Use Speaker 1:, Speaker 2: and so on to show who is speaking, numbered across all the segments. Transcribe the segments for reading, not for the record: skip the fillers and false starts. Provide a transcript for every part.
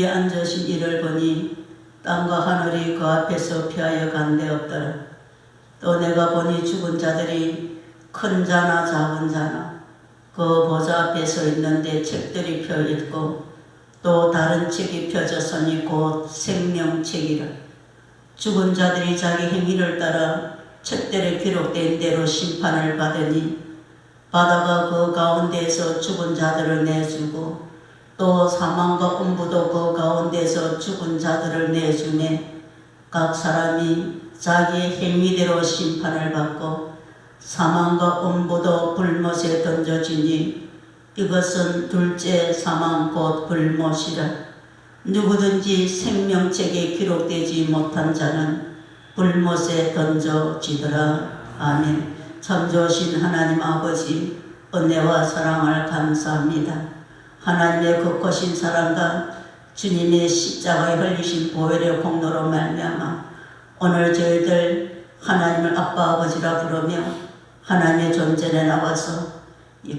Speaker 1: 위에 앉으신 이를 보니 땅과 하늘이 그 앞에서 피하여 간데없더라. 또 내가 보니 죽은 자들이 큰 자나 작은 자나 그 보좌 앞에 서 있는데 책들이 펴 있고 또 다른 책이 펴졌으니 곧 생명책이라. 죽은 자들이 자기 행위를 따라 책들에 기록된 대로 심판을 받으니 바다가 그 가운데에서 죽은 자들을 내주고 또 사망과 음부도 그 가운데서 죽은 자들을 내주네. 각 사람이 자기의 행위대로 심판을 받고 사망과 음부도 불못에 던져지니 이것은 둘째 사망 곧 불못이라. 누구든지 생명책에 기록되지 못한 자는 불못에 던져지더라. 아멘. 참 좋으신 하나님 아버지, 은혜와 사랑을 감사합니다. 하나님의 극코신 사랑과 주님의 십자가에 흘리신 보혈의 공로로 말미암아 오늘 저희들 하나님을 아빠 아버지라 부르며 하나님의 존전에 나와서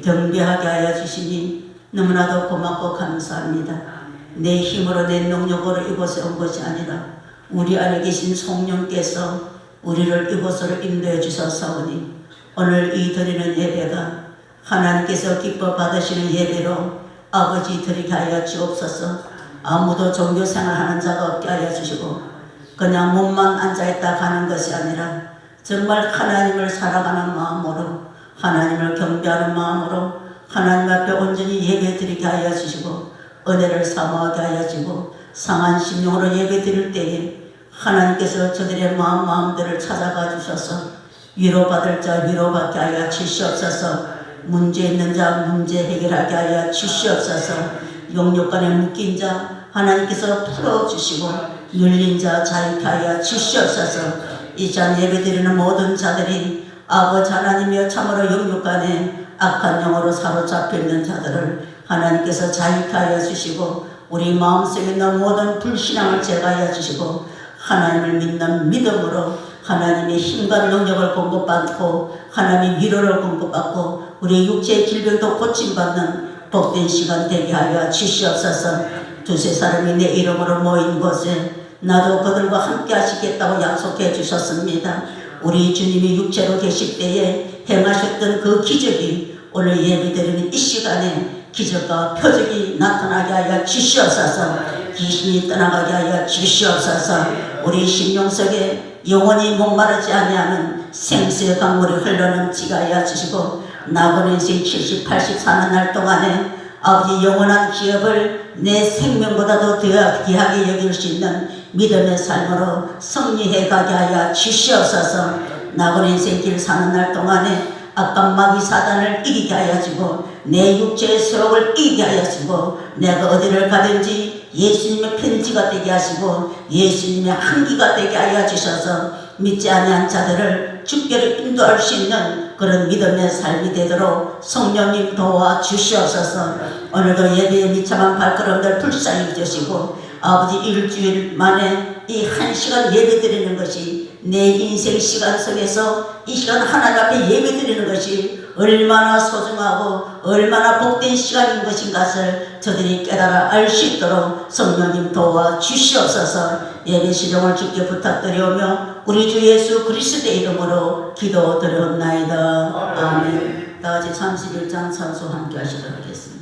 Speaker 1: 경배하게 하여 주시니 너무나도 고맙고 감사합니다. 내 힘으로 내 능력으로 이곳에 온 것이 아니라 우리 안에 계신 성령께서 우리를 이곳으로 인도해 주셨사오니 오늘 이 드리는 예배가 하나님께서 기뻐 받으시는 예배로 아버지 드리게 하여 주옵소서. 아무도 종교생활하는 자가 없게 하여 주시고 그냥 몸만 앉아있다 가는 것이 아니라 정말 하나님을 살아가는 마음으로 하나님을 경배하는 마음으로 하나님 앞에 온전히 예배 드리게 하여 주시고 은혜를 사모하게 하여 주시고 상한 심령으로 예배 드릴 때에 하나님께서 저들의 마음들을 찾아가 주셔서 위로받을 자 위로받게 하여 주시옵소서. 문제 있는 자 문제 해결하게 하여 주시옵소서. 영육간에 묶인 자 하나님께서 풀어주시고 눌린 자 자유케 하여 주시옵소서. 이 시간 예배드리는 모든 자들이 아버지 하나님이여 참으로 영육간에 악한 영으로 사로잡혀 있는 자들을 하나님께서 자유케 하여 주시고 우리 마음속에 있는 모든 불신앙을 제거하여 주시고 하나님을 믿는 믿음으로 하나님의 힘과 능력을 공급받고 하나님의 위로를 공급받고 우리 육체의 질병도 고침받는 복된 시간 되게 하여 주시옵소서. 두세 사람이 내 이름으로 모인 곳에 나도 그들과 함께 하시겠다고 약속해 주셨습니다. 우리 주님이 육체로 계실 때에 행하셨던 그 기적이 오늘 예배드리는 이 시간에 기적과 표적이 나타나게 하여 주시옵소서. 귀신이 떠나가게 하여 주시옵소서. 우리 심령 속에 영원히 목마르지 아니하는 생수의 강물이 흘러넘치게 하여 주시고 나그네 인생 70, 80 사는 날 동안에 아버지 영원한 기업을 내 생명보다도 더 귀하게 여길 수 있는 믿음의 삶으로 승리해 가게 하여 주시옵소서. 나그네 인생 길 사는 날 동안에 악한 마귀 사단을 이기게 하여 주고 내 육체의 세력을 이기게 하여 주고 내가 어디를 가든지 예수님의 편지가 되게 하시고 예수님의 한기가 되게 하여 주셔서 믿지 아니한 자들을 주께로 인도할 수 있는 그런 믿음의 삶이 되도록 성령님 도와주시옵소서. 오늘도 예배에 미참한 발걸음들 불쌍히 주시고 아버지 일주일 만에 이 한 시간 예배 드리는 것이 내 인생 시간 속에서 이 시간 하나님 앞에 예배 드리는 것이 얼마나 소중하고 얼마나 복된 시간인 것인가를 저들이 깨달아 알 수 있도록 성령님 도와주시옵소서. 예배 시종을 주께 부탁드리오며 우리 주 예수 그리스도의 이름으로 기도드렸나이다. 아멘. 다같이 31장 찬송 함께 하시도록 하겠습니다.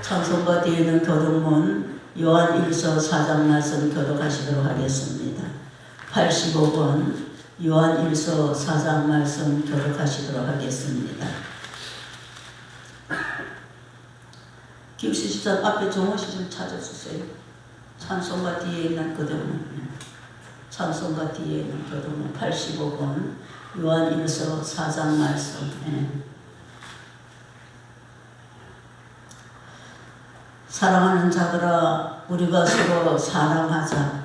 Speaker 1: 찬송가 뒤에는 교독문 요한 1서 4장 말씀 교독하시도록 하겠습니다. 85번 요한 1서 4장 말씀 교독하시도록 하겠습니다. 기우씨 집사 앞에 종호씨 좀 찾아주세요. 찬송가 뒤에 있는 교독문, 찬송가 뒤에 있는 교독문 85번 요한 1서 4장 말씀. 사랑하는 자들아, 우리가 서로 사랑하자.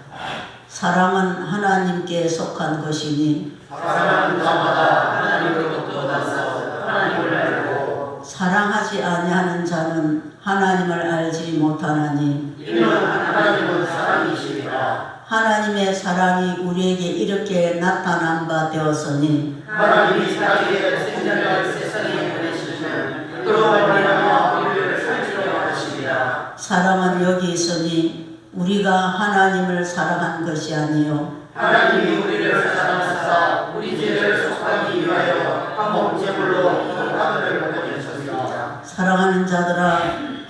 Speaker 1: 사랑은 하나님께 속한 것이니
Speaker 2: 사랑하는 자마다 하나님으로부터 나서 하나님을 알고
Speaker 1: 사랑하지 아니하는 자는 하나님을 알지 못하나니
Speaker 2: 이는 하나님은 사랑이시니라.
Speaker 1: 하나님의 사랑이 우리에게 이렇게 나타난 바 되었으니
Speaker 2: 하나님이 자기의 생명을 세상에 보내시면 그로 말미암아 우리를 살리려 하시리라.
Speaker 1: 사랑은 여기 있으니 우리가 하나님을 사랑한 것이 아니요
Speaker 2: 하나님이 우리를 사랑하사 우리 죄를 속하기 위하여 한 몸 제물로 이 아들을 보내셨습니다.
Speaker 1: 사랑하는 자들아,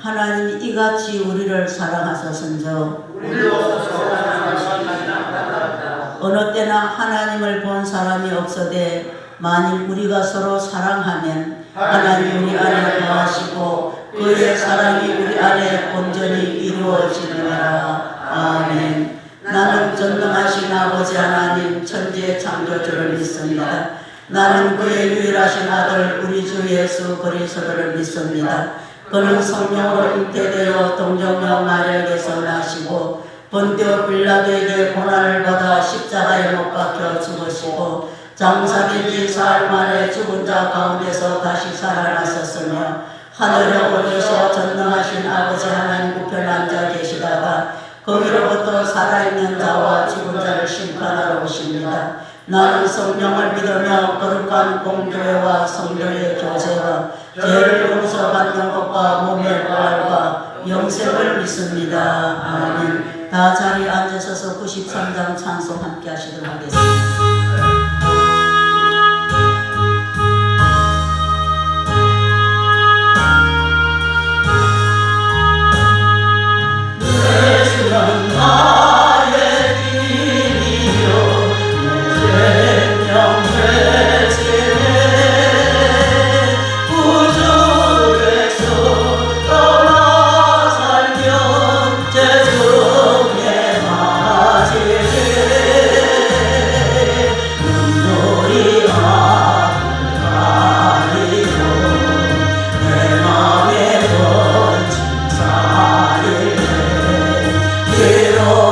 Speaker 1: 하나님이 이같이 우리를 사랑하셨은저
Speaker 2: 우리도 서로 사랑하시기 나타났다.
Speaker 1: 어느 때나 하나님을 본 사람이 없어되 만일 우리가 서로 사랑하면 하나님 우리 안에 거하시고 그의 사랑이 우리 안에 온전히 이루어지느니라. 아멘. 나는 전능하신 아버지 하나님 천지의 창조주를 믿습니다. 나는 그의 유일하신 아들 우리 주 예수 그리스도를 믿습니다. 그는 성령으로 잉태되어 동정녀 마리아에게서 나시고 본디오 빌라도에게 고난을 받아 십자가에 못 박혀 죽으시고 장사된 지 사흘 만에 죽은 자 가운데서 다시 살아나셨으며 하늘에 올리셔 전능하신 아버지 하나님 우편에 앉아 계시다가 거기로부터 살아있는 자와 죽은 자를 심판하러 오십니다. 나는 성령을 믿으며 거룩한 공교회와 성도의 교제와 죄를 용서받는 것과 몸의 부활과 영생을 믿습니다. 아멘. 다 자리에 앉으셔서 93장 찬송 함께 하시도록 하겠습니다.
Speaker 3: 내 맘에 번진 사일에 괴로워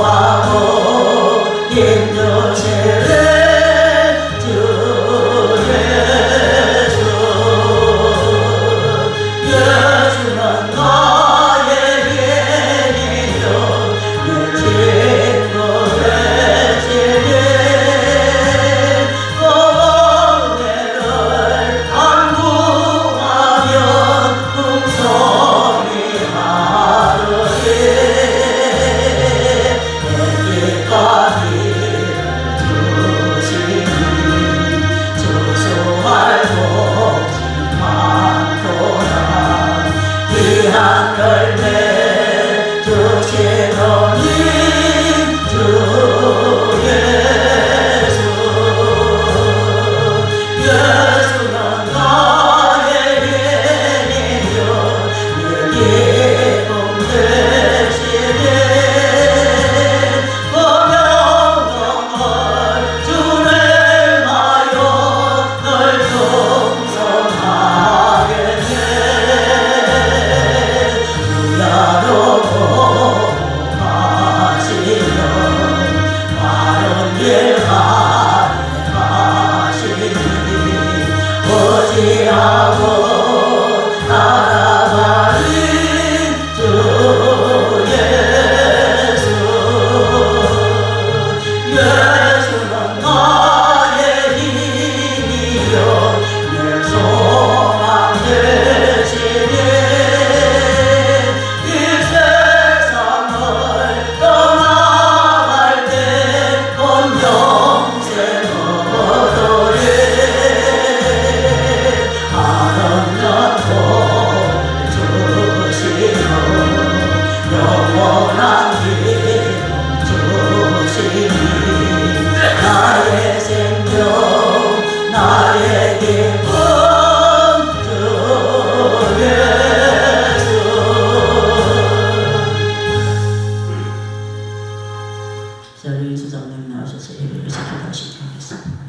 Speaker 1: 자리에 수장님 나오셔서 예배를 시켜주시기 바랍니다.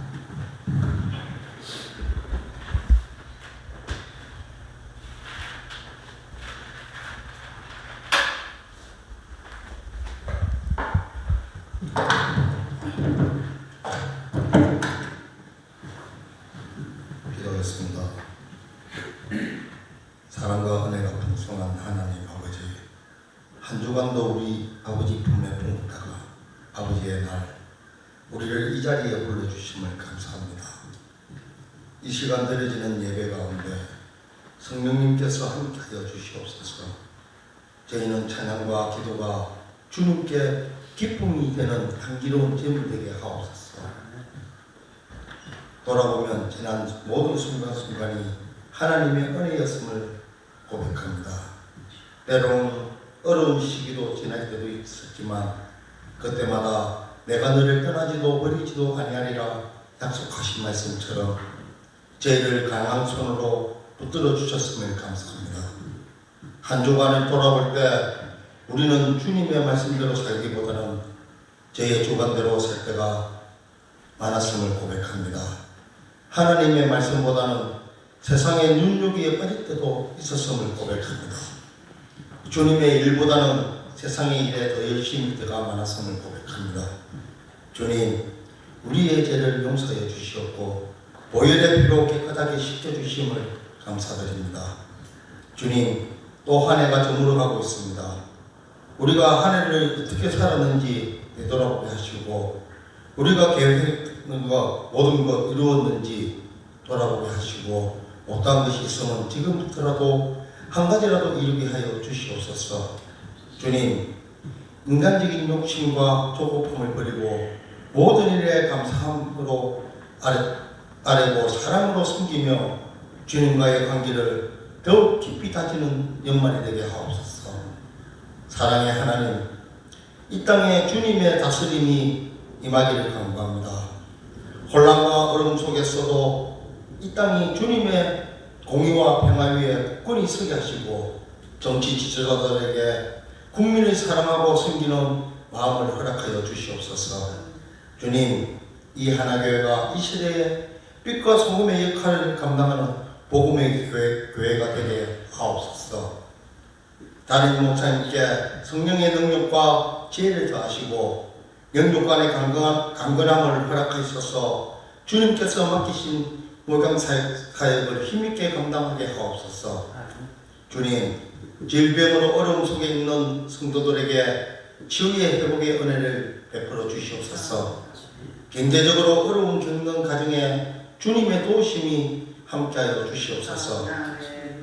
Speaker 3: 기도하겠습니다. 사랑과 은혜가 풍성한 하나님 아버지, 한 주간도 우리 아버지 품에 품었다가 아버지의 날 우리를 이 자리에 불러주심을 감사합니다. 이 시간 드려지는 예배 가운데 성령님께서 함께하여 주시옵소서. 저희는 찬양과 기도가 주님께 기쁨이 되는 향기로운 제물 되게 하옵소서. 돌아보면 지난 모든 순간순간이 하나님의 은혜였음을 고백합니다. 때로는 어려운 시기도 지날 때도 있었지만 그때마다 내가 너를 떠나지도 버리지도 아니하리라 약속하신 말씀처럼 저희를 강한 손으로 붙들어 주셨음을 감사합니다. 한 주간을 돌아볼 때 우리는 주님의 말씀대로 살기보다는 저희의 주관대로 살 때가 많았음을 고백합니다. 하나님의 말씀보다는 세상의 눈요기에 빠질 때도 있었음을 고백합니다. 주님의 일보다는 세상의 일에 더 열심히 때가 많았음을 고백합니다. 주님, 우리의 죄를 용서해 주시옵고 보혈의 피로 깨끗하게 씻겨주심을 감사드립니다. 주님, 또 한 해가 저물어가고 있습니다. 우리가 한 해를 어떻게 살았는지 되돌아보게 하시고 우리가 계획한 것 모든 것 이루었는지 돌아보게 하시고 못한 것이 있으면 지금부터라도 한 가지라도 이루게 하여 주시옵소서. 주님, 인간적인 욕심과 조급함을 버리고 모든 일에 감사함으로 아뢰고 사랑으로 섬기며 주님과의 관계를 더욱 깊이 다지는 연말이 되게 하옵소서. 사랑의 하나님, 이 땅에 주님의 다스림이 임하기를 간구합니다. 혼란과 어려움 속에서도 이 땅이 주님의 공의와 평화 위에 굳건히 서게 하시고 정치 지도자들에게 국민을 사랑하고 섬기는 마음을 허락하여 주시옵소서. 주님, 이 하나교회가 이 시대에 빛과 소금의 역할을 감당하는 복음의 교회가 되게 하옵소서. 다른 목사님께 성령의 능력과 지혜를 더하시고 영육간의 강건함을 허락하셔서 주님께서 맡기신 목양 사역을 힘있게 감당하게 하옵소서. 주님, 질병으로 어려움 속에 있는 성도들에게 치유의 회복의 은혜를 베풀어 주시옵소서. 경제적으로 어려움 겪는 가정에 주님의 도우심이 함께하여 주시옵소서.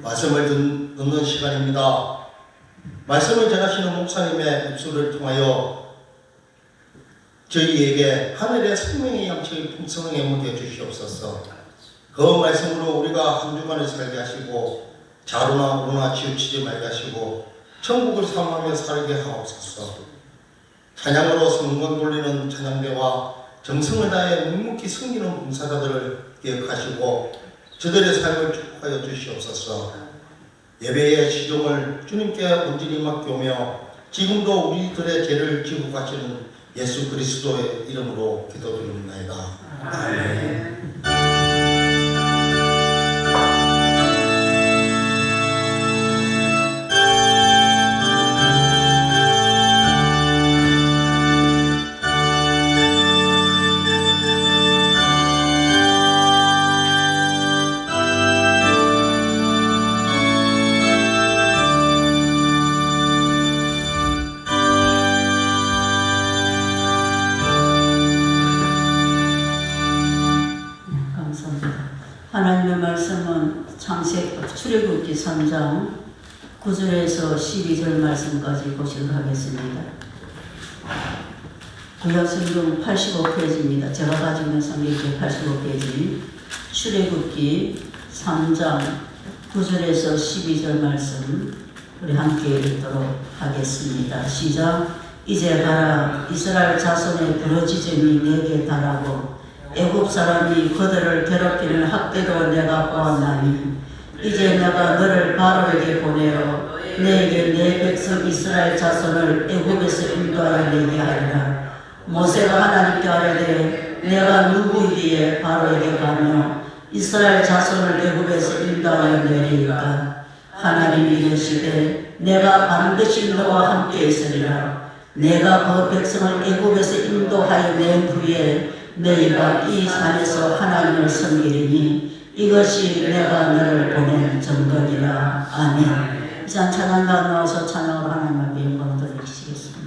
Speaker 3: 말씀을 듣는 시간입니다. 말씀을 전하시는 목사님의 입술을 통하여 저희에게 하늘의 생명의 양식을 풍성하게 먹여 주시옵소서. 그 말씀으로 우리가 한 주간을 살게 하시고 자루나 우루나 치우치지 말게 하시고 천국을 사모하며 살게 하옵소서. 찬양으로 성공 돌리는 찬양대와 정성을 다해 묵묵히 섬기는 봉사자들을 기억하시고 저들의 삶을 축복하여 주시옵소서. 예배의 시종을 주님께 온전히 맡겨오며 지금도 우리들의 죄를 지고 가시는 예수 그리스도의 이름으로 기도드립니다. 아멘.
Speaker 1: 하나님의 말씀은 출애굽기 3장 9절에서 12절 말씀까지 보시도록 하겠습니다. 구약성경 85페이지입니다. 제가 가지고 있는 성경책 85페이지 출애굽기 3장 9절에서 12절 말씀 우리 함께 읽도록 하겠습니다. 시작. 이제 가라. 이스라엘 자손의 부러지짐이 내게 달하고 애굽 사람이 그들을 괴롭히는 학대도 내가 보았나니 이제 내가 너를 바로에게 보내어 내게 내 백성 이스라엘 자손을 애굽에서 인도하여 내게 하리라. 모세가 하나님께 아뢰되 내가 누구이기에 바로에게 가며 이스라엘 자손을 애굽에서 인도하여 내리이까 하나님이 이르시되 내가 반드시 너와 함께 있으리라. 내가 그 백성을 애굽에서 인도하여 낸 후에 너희가 이 산에서 하나님을 섬기리니 이것이 내가 너를 보낸 증거니라. 아멘. 이제 찬양가 나와서 찬양으로 하나님 앞에 영광을 돌리시겠습니다.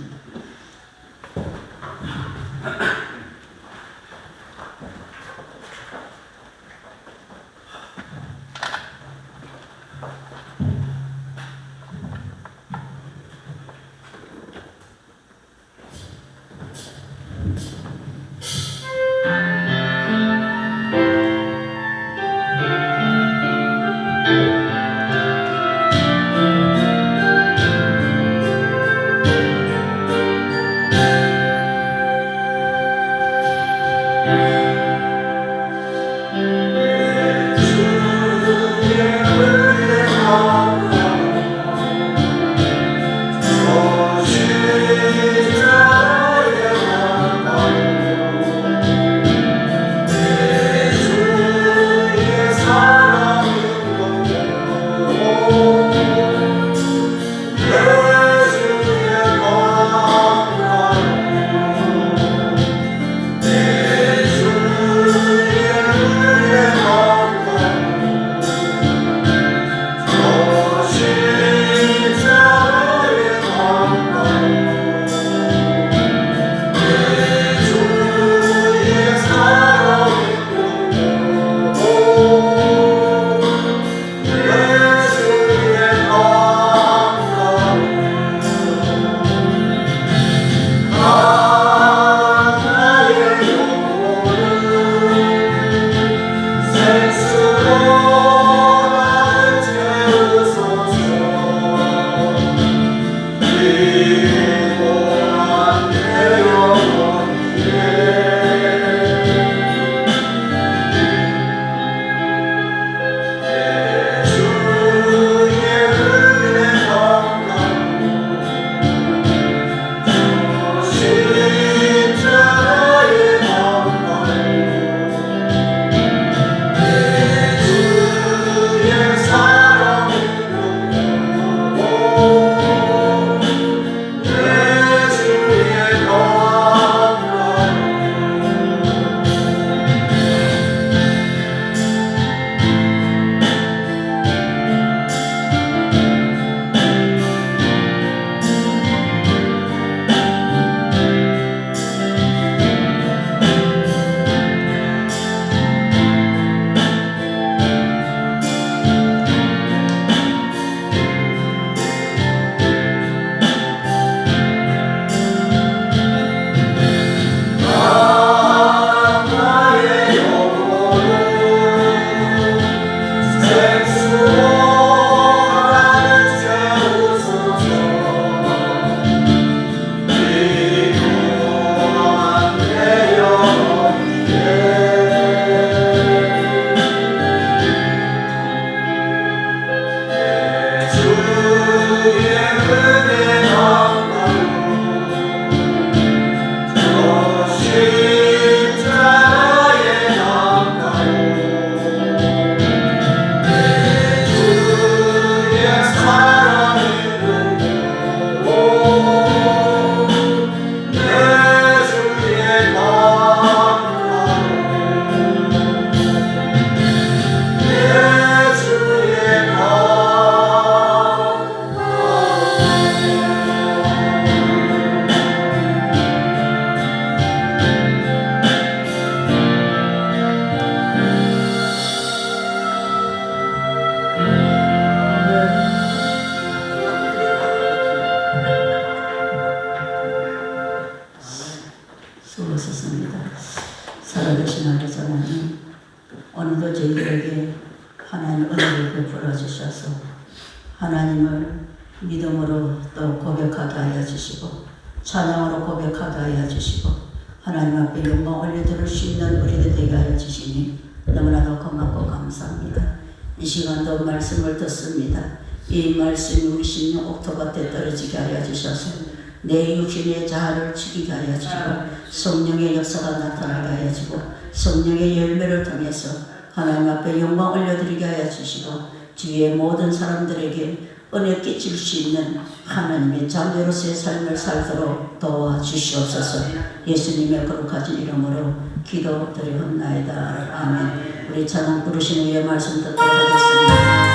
Speaker 1: 수고하셨습니다. 살아계신 아버지 하나님, 오늘도 저희들에게 하나님 은혜를 베풀어 주셔서 하나님을 믿음으로 또 고백하게 하여 주시고 찬양으로 고백하게 하여 주시고 하나님 앞에 영광 올려드릴 수 있는 우리들 되게 하여 주시니 너무나도 고맙고 감사합니다. 이 시간도 말씀을 듣습니다. 이 말씀이 우리 심령 옥토 밭에 떨어지게 하여 주셔서 내 육신의 자아를 죽이게 하여 주시고 성령의 역사가 나타나게 하여 주시고 성령의 열매를 통해서 하나님 앞에 영광 올려드리게 하여 주시고 주위의 모든 사람들에게 은혜 끼칠 수 있는 하나님의 자녀로서의 삶을 살도록 도와주시옵소서. 예수님의 거룩하신 이름으로 기도드리옵나이다. 아멘. 우리 찬양 부르신 후에 말씀 듣도록 하겠습니다.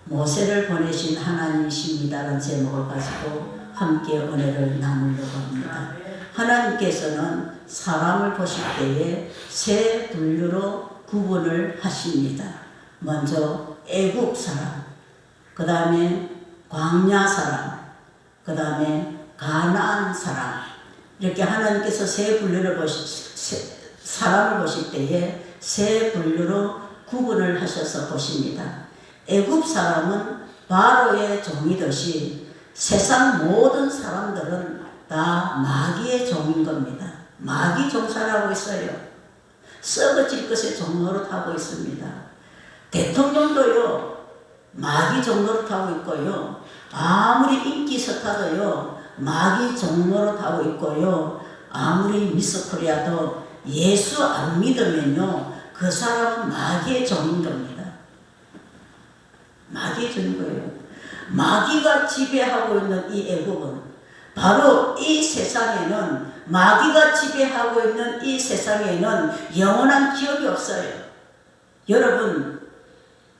Speaker 1: 모세를 보내신 하나님이십니다라는 제목을 가지고 함께 은혜를 나누려고 합니다. 하나님께서는 사람을 보실 때에 세 분류로 구분을 하십니다. 먼저 애굽 사람, 그 다음에 광야 사람, 그 다음에 가나안 사람, 이렇게 하나님께서 세 분류를 사람을 보실 때에 세 분류로 구분을 하셔서 보십니다. 애굽 사람은 바로의 종이듯이 세상 모든 사람들은 다 마귀의 종인 겁니다. 마귀 종살하고 있어요. 썩어질 것의 종노릇하고 있습니다. 대통령도요 마귀 종노릇하고 있고요, 아무리 인기 스타도요 마귀 종노릇하고 있고요, 아무리 미스 코리아도 예수 안 믿으면요 그 사람은 마귀의 종인 겁니다. 마귀의 종인 거예요. 마귀가 지배하고 있는 이 애국은 바로 이 세상에는, 마귀가 지배하고 있는 이 세상에는 영원한 기업이 없어요. 여러분,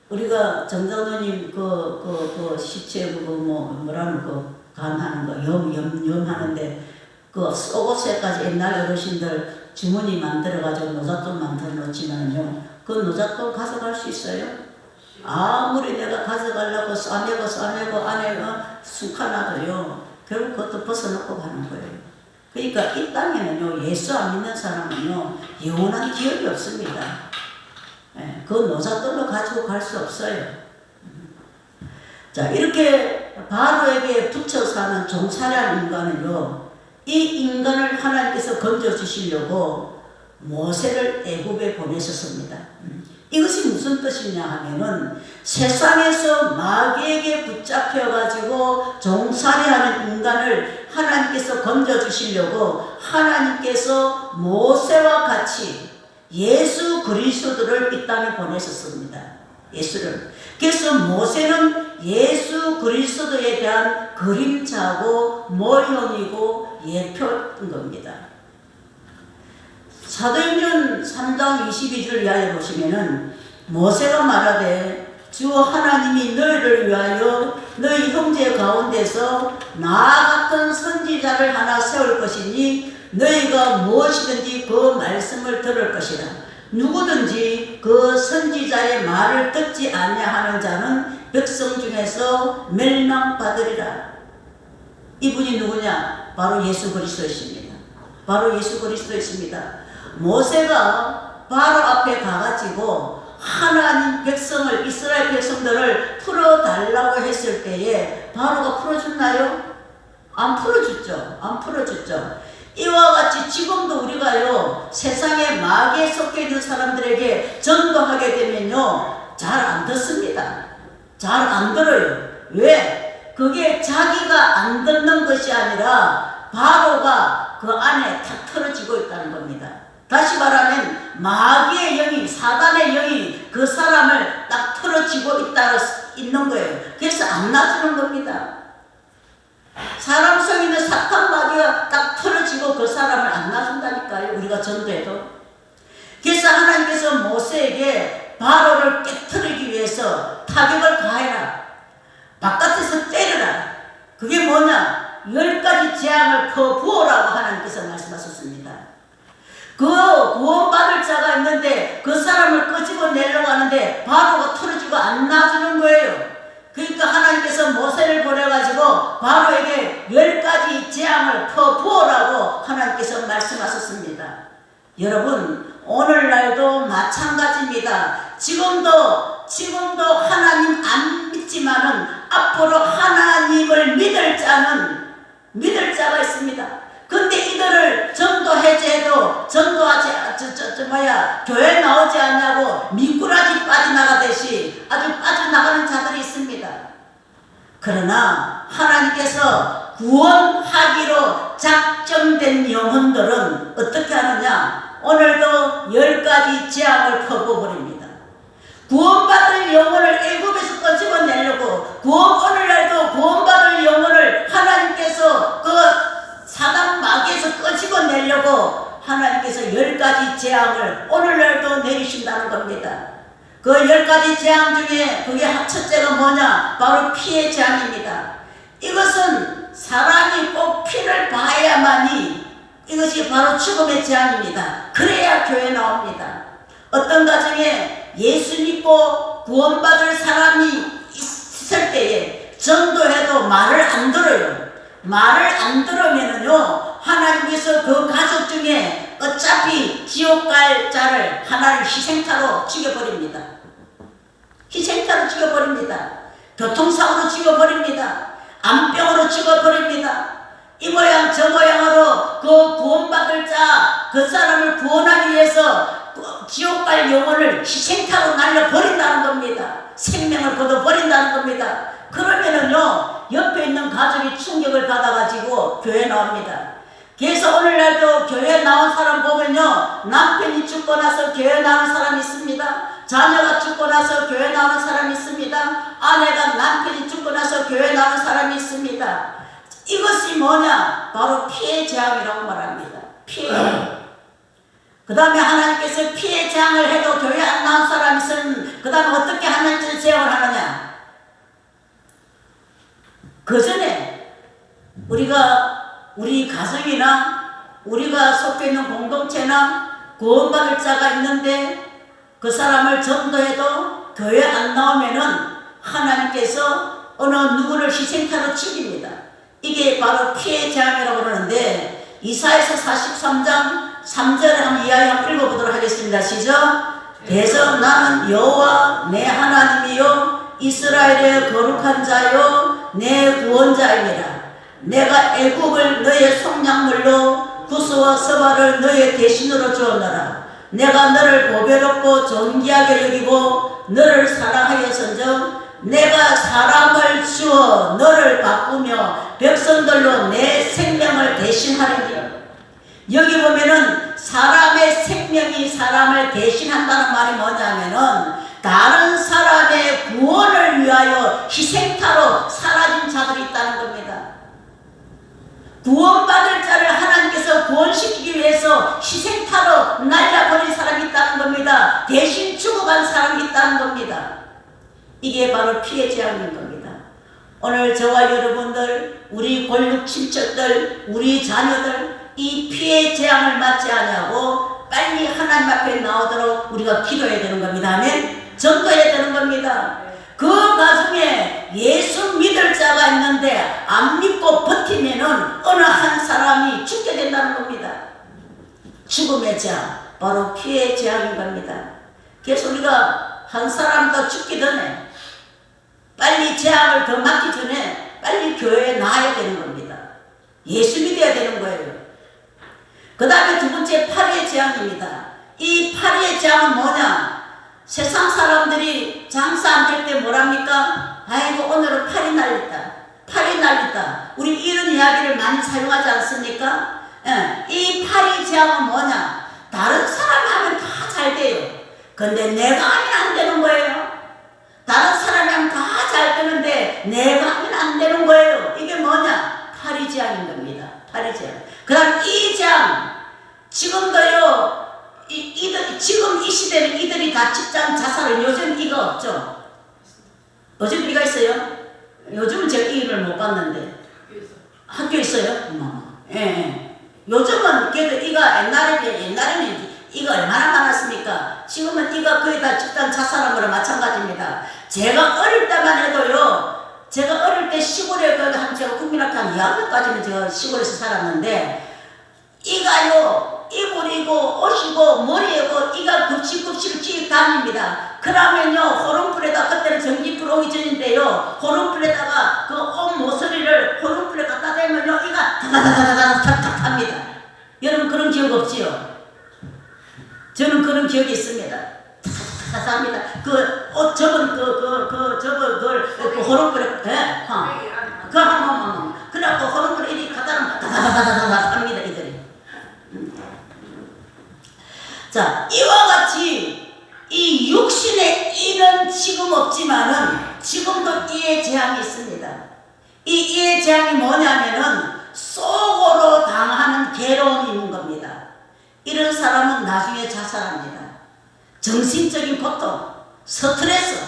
Speaker 1: 우리가 정장로님 그 시체 뭐라는 거 간하는 거 염 하는데 그 속옷에까지 옛날 어르신들 주머니 만들어가지고 노잣돈 만들어 놓지만요 그 노잣돈 가져갈 수 있어요? 아무리 내가 가져가려고 싸매고 안에 숙하나도요 결국 그것도 벗어놓고 가는 거예요. 그러니까 이 땅에는요 예수 안 믿는 사람은요 영원한 기업이 없습니다. 예, 그 노잣돈을 가지고 갈 수 없어요. 자, 이렇게 바로에게 붙여 사는 종살이한 인간은요 이 인간을 하나님께서 건져주시려고 모세를 애굽에 보내셨습니다. 이것이 무슨 뜻이냐 하면은 세상에서 마귀에게 붙잡혀가지고 종살이하는 인간을 하나님께서 건져주시려고 하나님께서 모세와 같이 예수 그리스도를 이 땅에 보내셨습니다. 예수를. 그래서 모세는 예수 그리스도에 대한 그림자고 모형이고 예표인 겁니다. 사도행전 3장 22절 이하에 보시면은 모세가 말하되 주 하나님이 너희를 위하여 너희 형제 가운데서 나 같은 선지자를 하나 세울 것이니 너희가 무엇이든지 그 말씀을 들을 것이라. 누구든지 그 선지자의 말을 듣지 아니하는 자는 백성 중에서 멸망받으리라. 이분이 누구냐? 바로 예수 그리스도이십니다. 바로 예수 그리스도이십니다. 모세가 바로 앞에 가가지고 하나님 백성을, 이스라엘 백성들을 풀어달라고 했을 때에 바로가 풀어줬나요? 안 풀어줬죠. 안 풀어줬죠. 이와 같이 지금도 우리가요, 세상에 마귀에 속해 있는 사람들에게 전도하게 되면요, 잘 안 듣습니다. 잘 안 들어요. 왜? 그게 자기가 안 듣는 것이 아니라 바로가 그 안에 탁 틀어지고 있다는 겁니다. 다시 말하면 마귀의 영이, 사단의 영이 그 사람을 딱 틀어지고 있는 거예요. 그래서 안 놔주는 겁니다. 사람 속에 있는 사탄 마귀가 딱 틀어지고 그 사람을 안 놔준다니까요. 우리가 전도해도. 그래서 하나님께서 모세에게 바로를 깨트리기 위해서 타격을 가해라. 바깥에서 때려라. 그게 뭐냐? 10가지 재앙을 퍼부어라고 하나님께서 말씀하셨습니다. 그 구원받을 자가 있는데 그 사람을 끄집어내려고 하는데 바로가 틀어지고 안 놔주는 거예요. 그러니까 하나님께서 모세를 보내가지고 바로에게 10가지 재앙을 퍼부어라고 하나님께서 말씀하셨습니다. 여러분, 오늘날도 마찬가지입니다. 지금도 하나님 안 믿지만은 앞으로 하나님을 믿을 자가 있습니다. 근데 이들을 전도 해제해도 교회 나오지 않냐고 미꾸라지 빠져나가듯이 아주 빠져나가는 자들이 있습니다. 그러나 하나님께서 구원하기로 작정된 영혼들은 어떻게 하느냐? 오늘도 10가지 재앙을 퍼부어버립니다. 구원받을 영혼을 애굽에서 꺼집어내려고 오늘날도 구원받을 영혼을 하나님께서 그 사단 마귀에서 꺼집어내려고 하나님께서 10가지 재앙을 오늘날도 내리신다는 겁니다. 그 10가지 재앙 중에 그게 첫째가 뭐냐? 바로 피의 재앙입니다. 이것은 사람이 꼭 피를 봐야만이 이것이 바로 죽음의 재앙입니다. 그래야 교회 나옵니다. 어떤 가정에 예수 믿고 구원받을 사람이 있을 때에 전도해도 말을 안 들어요. 말을 안 들으면은요, 하나님께서 그 가족 중에 어차피 지옥 갈 자를 하나를 희생타로 죽여버립니다. 희생타로 죽여버립니다. 교통사고로 죽여버립니다. 암병으로 죽여버립니다. 이 모양 저 모양으로 그 구원받을 자, 그 사람을 구원하기 위해서 지옥 갈 영혼을 희생타로 날려버린다는 겁니다. 생명을 거둬버린다는 겁니다. 그러면은요, 옆에 있는 가족이 충격을 받아가지고 교회 나옵니다. 그래서 오늘날도 교회 나온 사람 보면요, 남편이 죽고 나서 교회 나오는 사람이 있습니다. 자녀가 죽고 나서 교회 나오는 사람이 있습니다. 아내가 남편이 죽고 나서 교회 나오는 사람이 있습니다. 이것이 뭐냐? 바로 피의 재앙이라고 말합니다. 피의 재앙. 그 다음에 하나님께서 피의 재앙을 해도 교회 안 나온 사람이 있으면 그 다음에 어떻게 하나님께서 재앙을 하느냐? 그 전에 우리 가정이나 우리가 속해 있는 공동체나 구원받을 자가 있는데 그 사람을 전도해도 교회 안 나오면은 하나님께서 어느 누구를 희생타로 죽입니다. 이게 바로 피의 재앙이라고 그러는데 이사야서 43장 3절을 한번 이하에 한번 읽어보도록 하겠습니다. 시작. 그래서 나는 여호와 내 하나님이요 이스라엘의 거룩한 자요 내 구원자이니라. 내가 애굽을 너의 속량물로 구스와 서바를 너의 대신으로 주었노라. 내가 너를 보배롭고 존귀하게 여기고 너를 사랑하였은즉 내가 사람을 주어 너를 바꾸며 백성들로 내 생명을 대신하리니. 여기 보면은 사람의 생명이 사람을 대신한다는 말이 뭐냐면은 다른 사람의 구원을 위하여 희생타로 사라진 자들이 있다는 겁니다. 구원받을 자를 하나님께서 구원시키기 위해서 희생타로 날려버린 사람이 있다는 겁니다. 대신 죽어간 사람이 있다는 겁니다. 이게 바로 피의 재앙인 겁니다. 오늘 저와 여러분들, 우리 골육 친척들, 우리 자녀들 이 피의 재앙을 맞지 않냐고 빨리 하나님 앞에 나오도록 우리가 기도해야 되는 겁니다. 아멘. 전도해야 되는 겁니다. 그 가정에 예수 믿을 자가 있는데 안 믿고 버티면은 어느 한 사람이 죽게 된다는 겁니다. 죽음의 재앙, 바로 피의 재앙인 겁니다. 그래서 우리가 한 사람 더 죽기 전에 빨리 재앙을 더 맞기 전에 빨리 교회에 나와야 되는 겁니다. 예수 믿어야 되는 거예요. 그 다음에 두 번째 파리의 재앙입니다. 이 파리의 재앙은 뭐냐? 세상 사람들이 장사 안 될 때 뭐랍니까? 아이고 오늘은 파리 날렸다. 파리 날렸다. 우리 이런 이야기를 많이 사용하지 않습니까? 예, 이 파리 재앙은 뭐냐? 다른 사람이 하면 다 잘 돼요. 근데 내가 하면 안 되는 거예요. 다른 사람이 하면 다 잘 되는데 내가 하면 안 되는 거예요. 이게 뭐냐? 파리 재앙인 겁니다. 파리 재앙. 그 다음 이 재앙. 지금도요. 지금 이 시대는 이들이 다 직장 자살을 요즘 이거 없죠? 요즘 이가 있어요? 요즘은 제가 이 일을 못 봤는데 학교 있어요? 예. 요즘은 그래도 이가 옛날에는 이가 얼마나 많았습니까? 지금은 이가 거의 다 집단 자살한 거랑 마찬가지입니다. 제가 어릴 때만 해도요. 제가 어릴 때 시골에 제가 국민학교 한 2학년까지는 제가 시골에서 살았는데 이가요. 이불이고 옷이고 머리이고 이가 급식을 다닙니다. 그러면요 호롱불에다 그때는 전기불 오기 전인데요. 호롱불에다가 그 옷 모서리를 호롱불에 갖다 대면요 이가 다다다다다닥 합니다. 여러분 그런 기억 없지요? 저는 그런 기억이 있습니다. 합니다. 그 옷 접은 그 호롱불에 그 한번 그래갖고 호롱불에 이리 갖다 놓으면 다다다다다닥 합니다 이들이. 자, 이와 같이 이 육신의 일은 지금 없지만은 지금도 이의 재앙이 있습니다. 이 이의 재앙이 뭐냐면은 속으로 당하는 괴로움이 있는 겁니다. 이런 사람은 나중에 자살합니다. 정신적인 고통, 스트레스.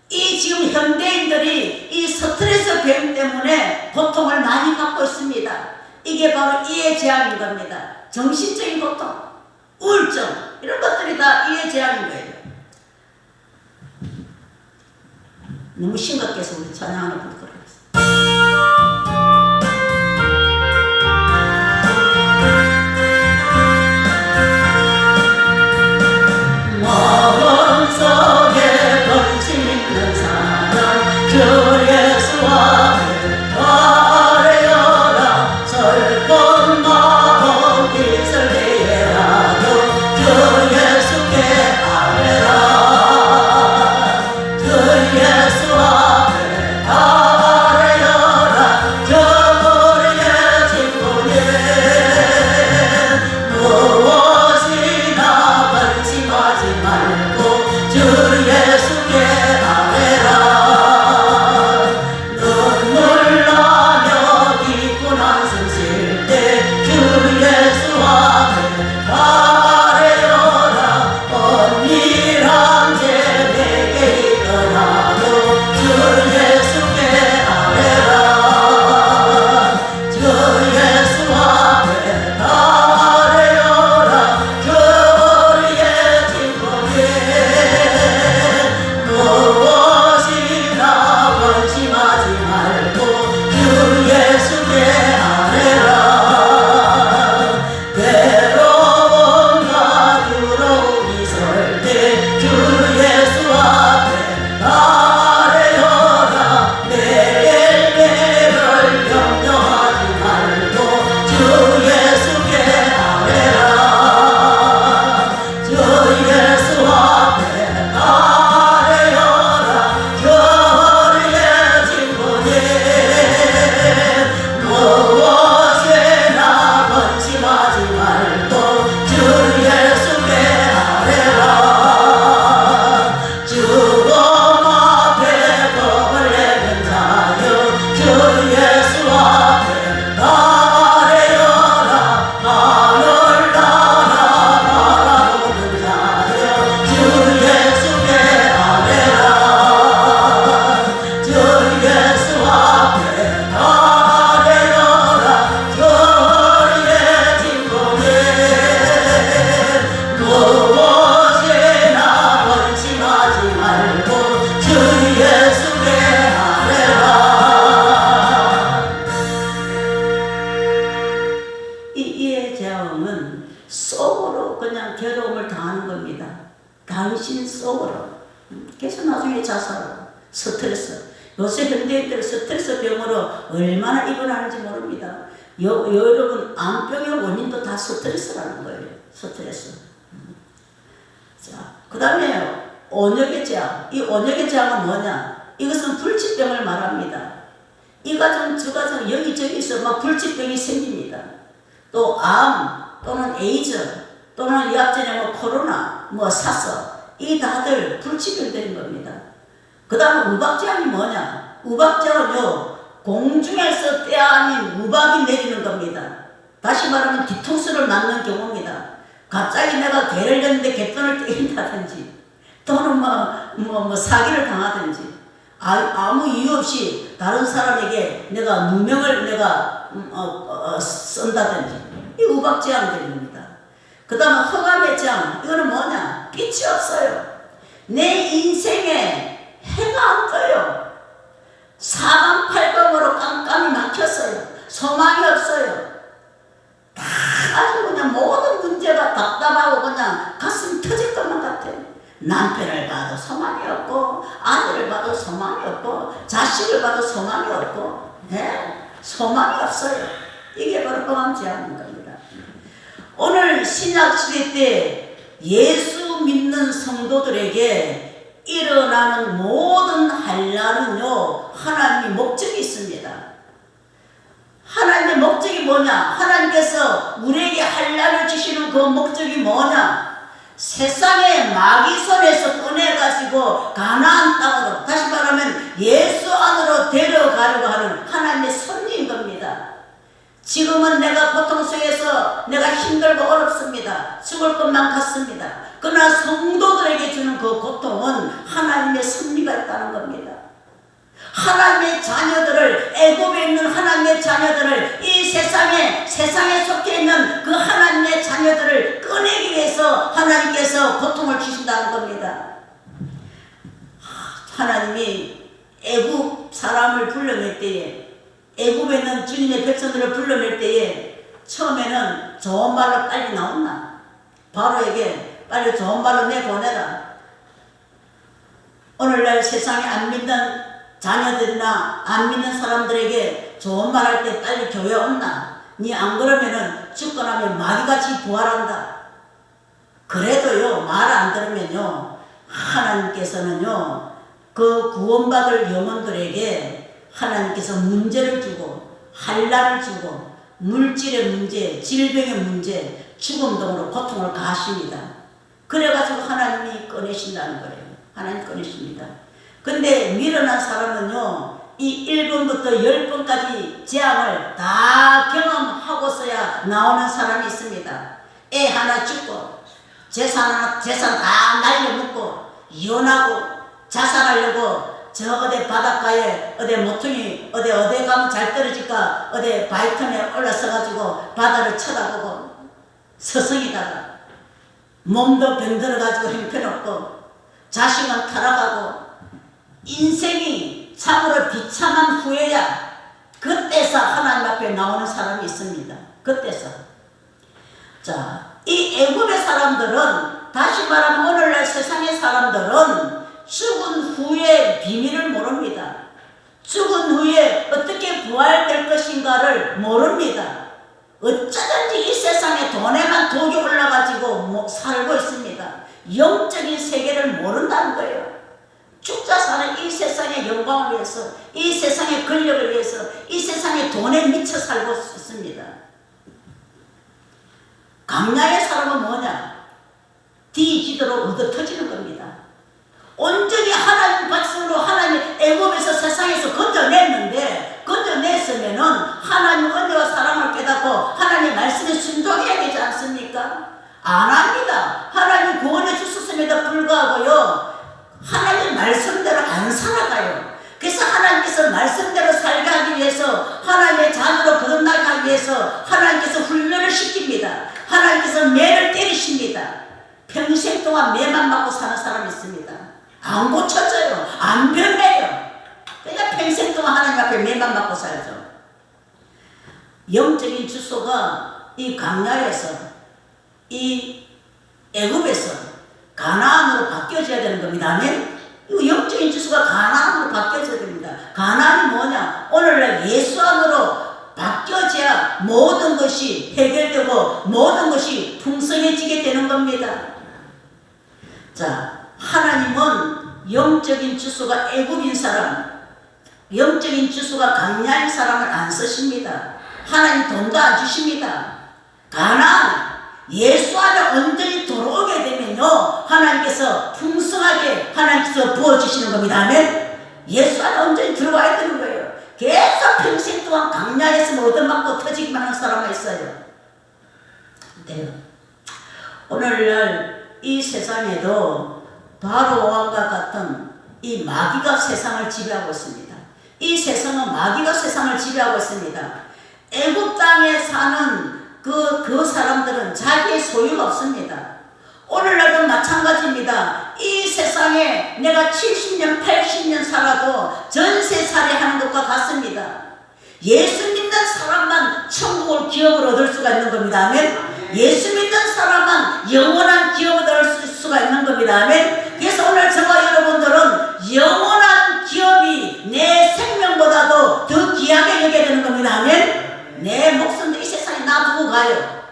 Speaker 1: 이 지금 현대인들이 이 스트레스 병 때문에 고통을 많이 받고 있습니다. 이게 바로 이의 재앙인 겁니다. 정신적인 고통. 우울증 이런 것들이 다 이의 재앙인 거예요. 너무 심각해서 우리 찬양 하나 부르도록 하겠습니다. 마음속에 번지는 사랑 주 예수 앞에 아뢰어라 슬픈 마음 있을 때에라도 주 예수께 아뢰라 주 예수 앞에 당신 속으로. 그래서 나중에 자살하고 스트레스. 요새 현대인들 스트레스 병으로 얼마나 입원하는지 모릅니다. 여러분 암병의 원인도 다 스트레스라는 거예요. 스트레스. 자, 그 다음에 온역의 재앙. 이 온역의 재앙은 뭐냐? 이것은 불치병을 말합니다. 이 가정 저 가정 여기저기서 막 불치병이 생깁니다. 또 암 또는 에이즈 또는 이 앞전에 뭐 코로나 뭐 사스 이 다들 불치병들인 겁니다. 그 다음 우박재앙이 뭐냐? 우박재앙은요 공중에서 때 아닌 우박이 내리는 겁니다. 다시 말하면 뒤통수를 맞는 경우입니다. 갑자기 내가 개를 냈는데 개돈을 때린다든지 또는 뭐 사기를 당하든지 아무 이유 없이 다른 사람에게 내가 누명을 내가 쓴다든지 이 우박재앙들입니다. 그 다음에 흑암의 재앙. 이거는 뭐냐? 빛이 없어요. 내 인생에 해가 안 떠요. 사방팔방으로 깜깜이 막혔어요. 소망이 없어요. 다 아주 그냥 모든 문제가 답답하고 그냥 가슴 터질 것만 같아요. 남편을 봐도 소망이 없고 아들을 봐도 소망이 없고 자식을 봐도 소망이 없고 소망이 없어요. 이게 바로 흑암재앙인 겁니다. 오늘 신약시대 때 예수 믿는 성도들에게 일어나는 모든 환난은요 하나님의 목적이 있습니다. 하나님의 목적이 뭐냐? 하나님께서 우리에게 환난을 주시는 그 목적이 뭐냐? 세상의 마귀 손에서 꺼내가지고 가나안 땅으로 다시 말하면 예수 안으로 데려가려고 하는 하나님의 섭리인 겁니다. 지금은 내가 고통 속에서 내가 힘들고 어렵습니다. 죽을 것만 같습니다. 그러나 성도들에게 주는 그 고통은 하나님의 섭리가 있다는 겁니다. 하나님의 자녀들을 애굽에 있는 하나님의 자녀들을 이 세상에 속해 있는 그 하나님의 자녀들을 꺼내기 위해서 하나님께서 고통을 주신다는 겁니다. 하나님이 애굽 사람을 불러낼 때에 애굽에 있는 주님의 백성들을 불러낼 때에 처음에는 좋은 말로 빨리 나온나 바로에게 빨리 좋은 말로 내보내라. 오늘날 세상에 안 믿는 자녀들이나 안 믿는 사람들에게 좋은 말 할 때 빨리 교회 온나? 니 안 그러면은 죽고 나면 마귀같이 부활한다. 그래도요 말 안 들으면요 하나님께서는요 그 구원받을 영혼들에게 하나님께서 문제를 주고 환난을 주고 물질의 문제, 질병의 문제, 죽음 등으로 고통을 가하십니다. 그래가지고 하나님이 꺼내신다는 거예요. 하나님 꺼내십니다. 근데 미련한 사람은요 이 1번부터 10번까지 재앙을 다 경험하고서야 나오는 사람이 있습니다. 애 하나 죽고 재산 다 날려먹고 이혼하고 자살하려고 저 어디 바닷가에 어디 모퉁이 어디 가면 잘 떨어질까 어디 바위틈에 올라서가지고 바다를 쳐다보고 서성이다가 몸도 병들어가지고 형편없고 자식은 타락하고 인생이 참으로 비참한 후에야 그때서 하나님 앞에 나오는 사람이 있습니다. 그때서. 자, 이 애굽의 사람들은 다시 말하면 오늘날 세상의 사람들은 죽은 후에 비밀을 모릅니다. 죽은 후에 어떻게 부활될 것인가를 모릅니다. 어쩌든지 이 세상에 돈에만 독이 올라가지고 살고 있습니다. 영적인 세계를 모른다는 거예요. 죽자 사는 이 세상의 영광을 위해서, 이 세상의 권력을 위해서, 이 세상의 돈에 미쳐 살고 있습니다. 강야의 사람은 뭐냐? 뒤지도록 얻어터지는 겁니다. 온전히 하나님 백성으로 하나님 애굽에서 세상에서 건져냈으면은 하나님 은혜와 사랑을 깨닫고 하나님 말씀에 순종해야 되지 않습니까? 안 합니다. 하나님 구원해 주셨음에도 불구하고요 하나님 말씀대로 안 살아가요. 그래서 하나님께서 말씀대로 살게 하기 위해서 하나님의 자녀로 거듭나게 하기 위해서 하나님께서 훈련을 시킵니다. 하나님께서 매를 때리십니다. 평생 동안 매만 맞고 사는 사람이 있습니다. 안 고쳐져요. 안 변해요. 그러니까 평생 동안 하나님 앞에 매만 맞고 살죠. 영적인 주소가 이 강야에서 이 애굽에서 가나안으로 바뀌어져야 되는 겁니다. 아멘? 이 영적인 지수가 가나안으로 바뀌어져야 됩니다. 가나안이 뭐냐? 오늘날 예수 안으로 바뀌어져야 모든 것이 해결되고 모든 것이 풍성해지게 되는 겁니다. 자, 하나님은 영적인 지수가 애굽인 사람, 영적인 지수가 강야인 사람을 안 쓰십니다. 하나님 돈도 안 주십니다. 가나안, 예수 안에 온전히 들어오게 되면요, 하나님께서 풍성하게 하나님께서 부어주시는 겁니다. 아멘? 예수 안에 온전히 들어와야 되는 거예요. 계속 평생 동안 강야에서 얻어맞고 터지기만 하는 사람이 있어요. 네. 오늘날 이 세상에도 바로 왕과 같은 이 마귀가 세상을 지배하고 있습니다. 이 세상은 마귀가 세상을 지배하고 있습니다. 애굽 땅에 사는 그 사람들은 자기의 소유가 없습니다. 오늘날도 마찬가지입니다. 이 세상에 내가 70년, 80년 살아도 전세살이 하는 것과 같습니다. 예수 믿는 사람만 천국을 기업을 얻을 수가 있는 겁니다. 아멘? 예수 믿는 사람만 영원한 기업을 얻을 수가 있는 겁니다. 아멘? 그래서 오늘 저와 여러분들은 영원한 기업이 내 생명보다도 더 귀하게 여겨야 되는 겁니다. 아멘? 내 목숨도 이 세상에 놔두고 가요.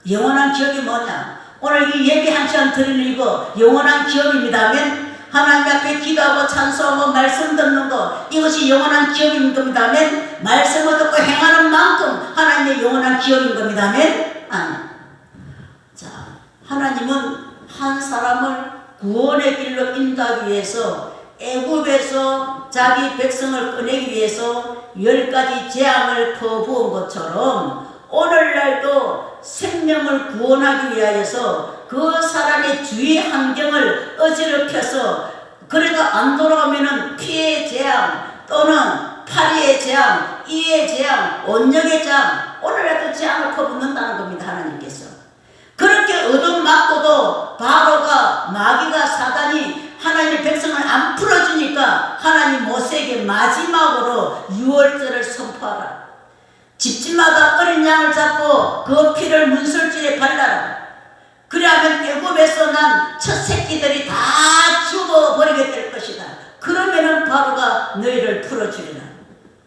Speaker 1: 영원한 기업이 뭐냐? 오늘 이 예배 한 시간 드리는 이거 영원한 기업입니다. 아멘? 하나님 앞에 기도하고 찬송하고 말씀 듣는 거, 이것이 영원한 기업인 겁니다. 아멘? 말씀을 듣고 행하는 만큼 하나님의 영원한 기업인 겁니다. 아멘? 아멘. 자, 하나님은 한 사람을 구원의 길로 인도하기 위해서 애굽에서 자기 백성을 꺼내기 위해서 10가지 재앙을 퍼부은 것처럼 오늘날도 생명을 구원하기 위하여서 그 사람의 주위 환경을 어지럽혀서, 그래가 안 돌아오면은 피의 재앙 또는 파리의 재앙, 이의 재앙, 온역의 재앙, 오늘날도 재앙을 퍼붓는다는 겁니다. 하나님께서 그렇게 얻어맞고도 바로가, 마귀가, 사단이 하나님의 백성을 안 풀어주니까 하나님 모세에게 마지막으로 유월절을 선포하라. 집집마다 어린 양을 잡고 그 피를 문설주에 발라라. 그리하면 애굽에서 난 첫 새끼들이 다 죽어버리게 될 것이다. 그러면은 바로가 너희를 풀어주리라.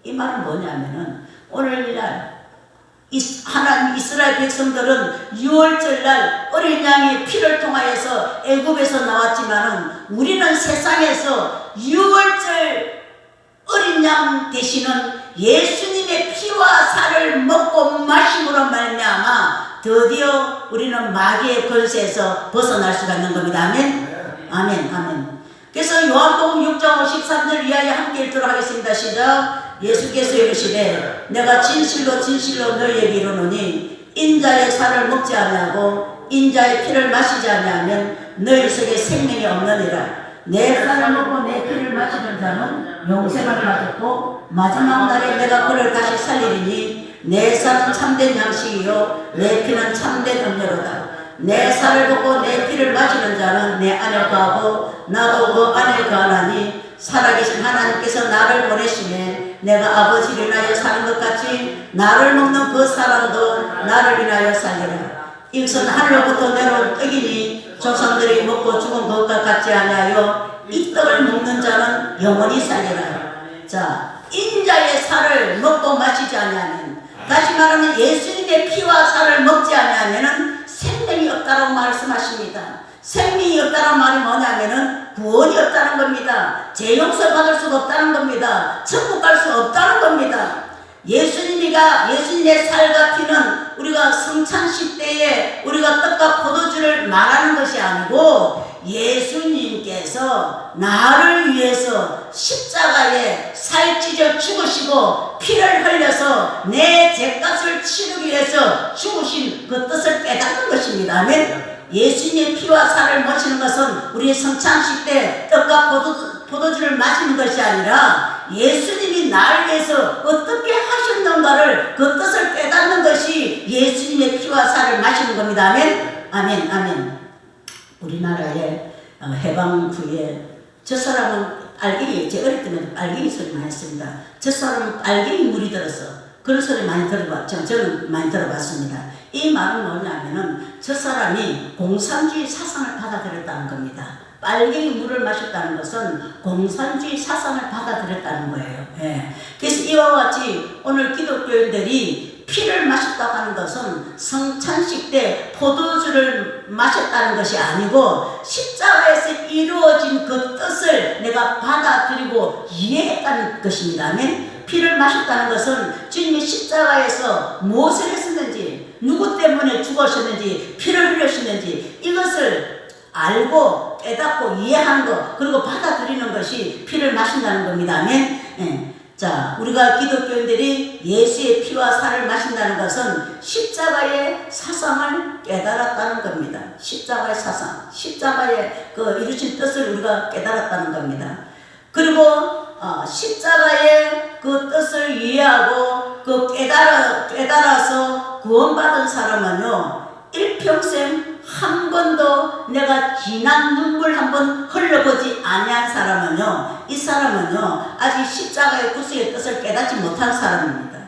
Speaker 1: 이 말은 뭐냐면은 오늘날 하나님 이스라엘 백성들은 6월절날 어린 양의 피를 통하여서 애굽에서 나왔지만은 우리는 세상에서 6월절 어린 양 되시는 예수님의 피와 살을 먹고 마심으로 말미암아 드디어 우리는 마귀의 권세에서 벗어날 수가 있는 겁니다. 아멘? 아멘, 아멘. 그래서 요한복음 6장 53절 이하에 함께 읽도록 하겠습니다. 시작. 예수께서 이르시되 내가 진실로 진실로 너희에게 이르노니 인자의 살을 먹지 아니하고 인자의 피를 마시지 아니하면 너희 속에 생명이 없느니라. 내 살을 먹고 내 피를 마시는 자는 영생을 가졌고 마지막 날에 내가 그를 다시 살리리니 내 살은 참된 양식이요 내 피는 참된 음료로다. 내 살을 먹고 내 피를 마시는 자는 내 안에 거하고 나도 그 안에 거하나니 살아계신 하나님께서 나를 보내시매 내가 아버지를 인하여 사는 것 같이 나를 먹는 그 사람도 나를 인하여 살리라. 이것은 하늘로부터 내려온 떡이니 조상들이 먹고 죽은 것과 같지 아니하여 이 떡을 먹는 자는 영원히 살리라. 자, 인자의 살을 먹고 마시지 아니하면, 다시 말하면 예수님의 피와 살을 먹지 아니하면 생명이 없다라고 말씀하십니다. 생명이 없다는 말이 뭐냐면은 구원이 없다는 겁니다. 죄 용서 받을 수가 없다는 겁니다. 천국 갈 수 없다는 겁니다. 예수님의 살과 피는 우리가 성찬식 때에 우리가 떡과 포도주를 말하는 것이 아니고 예수님께서 나를 위해서 십자가에 살찌져 죽으시고 피를 흘려서 내 죄값을 치르기 위해서 죽으신 그 뜻을 깨닫는 것입니다. 아멘. 예수님의 피와 살을 마시는 것은 우리 성찬식 때 떡과 포도주를 마시는 것이 아니라 예수님이 나를 위해서 어떻게 하셨는가를 그 뜻을 깨닫는 것이 예수님의 피와 살을 마시는 겁니다. 아멘. 아멘. 아멘. 우리나라에 해방 후에 저 사람은 알갱이, 제 어릴 때는 알갱이 소리만 했습니다. 저 사람은 알갱이 물이 들어서 그런 소리 많이 들어봤죠. 저는 많이 들어봤습니다. 이 말은 뭐냐면은 저 사람이 공산주의 사상을 받아들였다는 겁니다. 빨갱이 물을 마셨다는 것은 공산주의 사상을 받아들였다는 거예요. 예. 그래서 이와 같이 오늘 기독교인들이 피를 마셨다고 하는 것은 성찬식 때 포도주를 마셨다는 것이 아니고 십자가에서 이루어진 그 뜻을 내가 받아들이고 이해했다는 것입니다. 아멘. 피를 마셨다는 것은 주님이 십자가에서 무엇을 했었는지, 누구 때문에 죽으셨는지, 피를 흘리셨는지 이것을 알고 깨닫고 이해하는 것, 그리고 받아들이는 것이 피를 마신다는 겁니다. 아멘. 예. 자, 우리가 기독교인들이 예수의 피와 살을 마신다는 것은 십자가의 사상을 깨달았다는 겁니다. 십자가의 사상, 십자가의 그 이루신 뜻을 우리가 깨달았다는 겁니다. 그리고 십자가의 그 뜻을 이해하고 그 깨달아서 구원받은 사람은요, 일평생 한 번도 내가 진한 눈물 한 번 흘려보지 아니한 사람은요, 이 사람은요 아직 십자가의 구속의 뜻을 깨닫지 못한 사람입니다.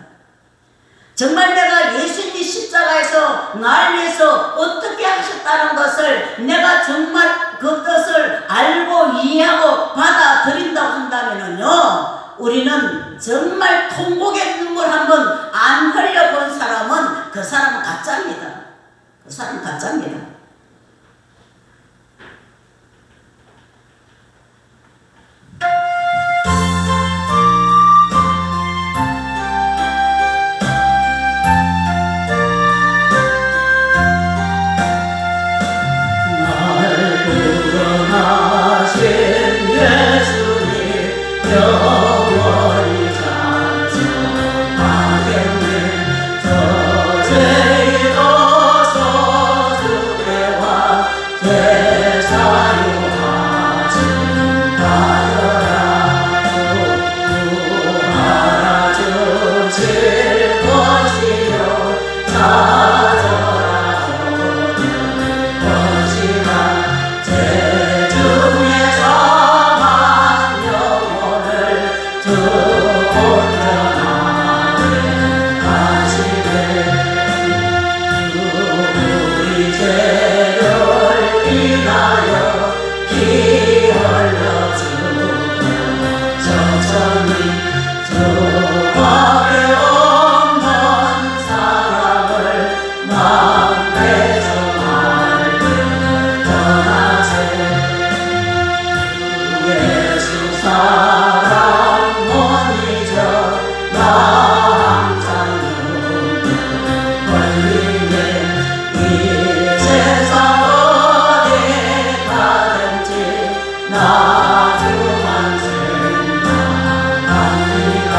Speaker 1: 정말 내가 예수님이 십자가에서 날 위해서 어떻게 하셨다는 것을 내가 정말 그 뜻을 알고 이해하고 받아들인다고 한다면요, 우리는 정말 통곡의 눈물 한 번 안 흘려본 사람은 그 사람은 가짜입니다. 그 사람은 가짜입니다. 날 구원하신 예수님 영원히 찬송하겠네. 저 죄인도 소중해와 제사용하신 하여라. 구하주실 것이요 찾아라 것이라. 제 중에서만 영혼을 주 온전하게 하시네. 우리 죄를 인하여 피 흘려주고 천천히 주 앞에 없는 사랑을 만나서 말게 전하세. 예수 사랑 못 잊어 나 항상 눈물 흘리네. 이 세상 어디 가든지 나 주만 생각합니다.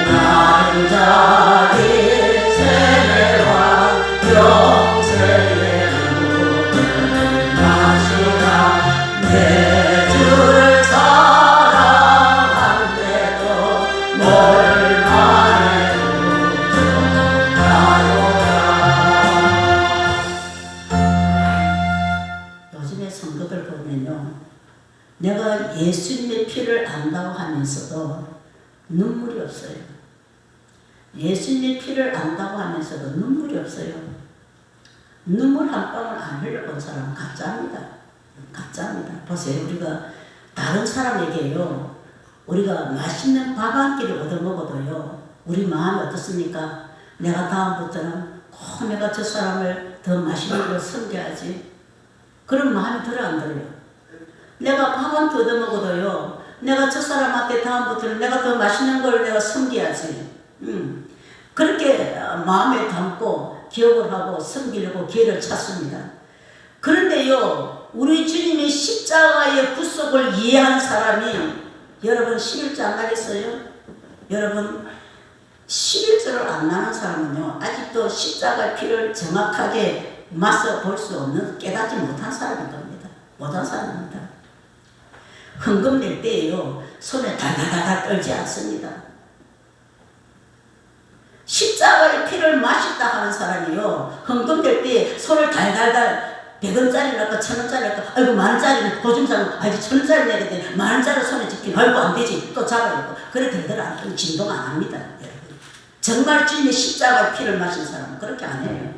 Speaker 1: 나는 자기 세례와 영생의 물을 마시라. 내 주를 사랑한데도 널만의 우정하노라. 요즘에 성도들 보면요, 내가 예수님의 피를 안다고 하면서도 눈물이 없어요. 예수님의 피를 안다고 하면서도 눈물이 없어요. 눈물 한 방울 안 흘려본 사람은 가짜입니다. 가짜입니다. 보세요. 우리가 다른 사람에게요, 우리가 맛있는 밥 한 끼를 얻어먹어도요, 우리 마음이 어떻습니까? 내가 다음부터는 꼭 내가 저 사람을 더 맛있는 걸 섬겨야지. 그런 마음이 들어 안 들어요? 내가 밥 한 끼 얻어먹어도요, 내가 저 사람한테 다음부터는 내가 더 맛있는 걸 내가 섬겨야지. 그렇게 마음에 담고 기억을 하고 섬기려고 기회를 찾습니다. 그런데요, 우리 주님이 십자가의 구속을 이해한 사람이, 여러분 11조 안 나겠어요? 여러분 11조를 안 나는 사람은요, 아직도 십자가의 피를 정확하게 맛을 볼 수 없는, 깨닫지 못한 사람인 겁니다. 못한 사람입니다. 헌금 낼 때에요, 손에 달달달달 떨지 않습니다. 십자가의 피를 마셨다 하는 사람이요, 헌금 낼 때 손을 달달달 100원짜리 낼까 1000원짜리 낼까 아이고 만원짜리 보증자는 아이고 1000원짜리 내야 돼 만원짜리 손에 쥐긴 아이고 안 되지 또 잡아야 고 그렇게 되더라 안 진동 안 합니다. 여러분. 정말 주님의 십자가의 피를 마신 사람은 그렇게 안 해요.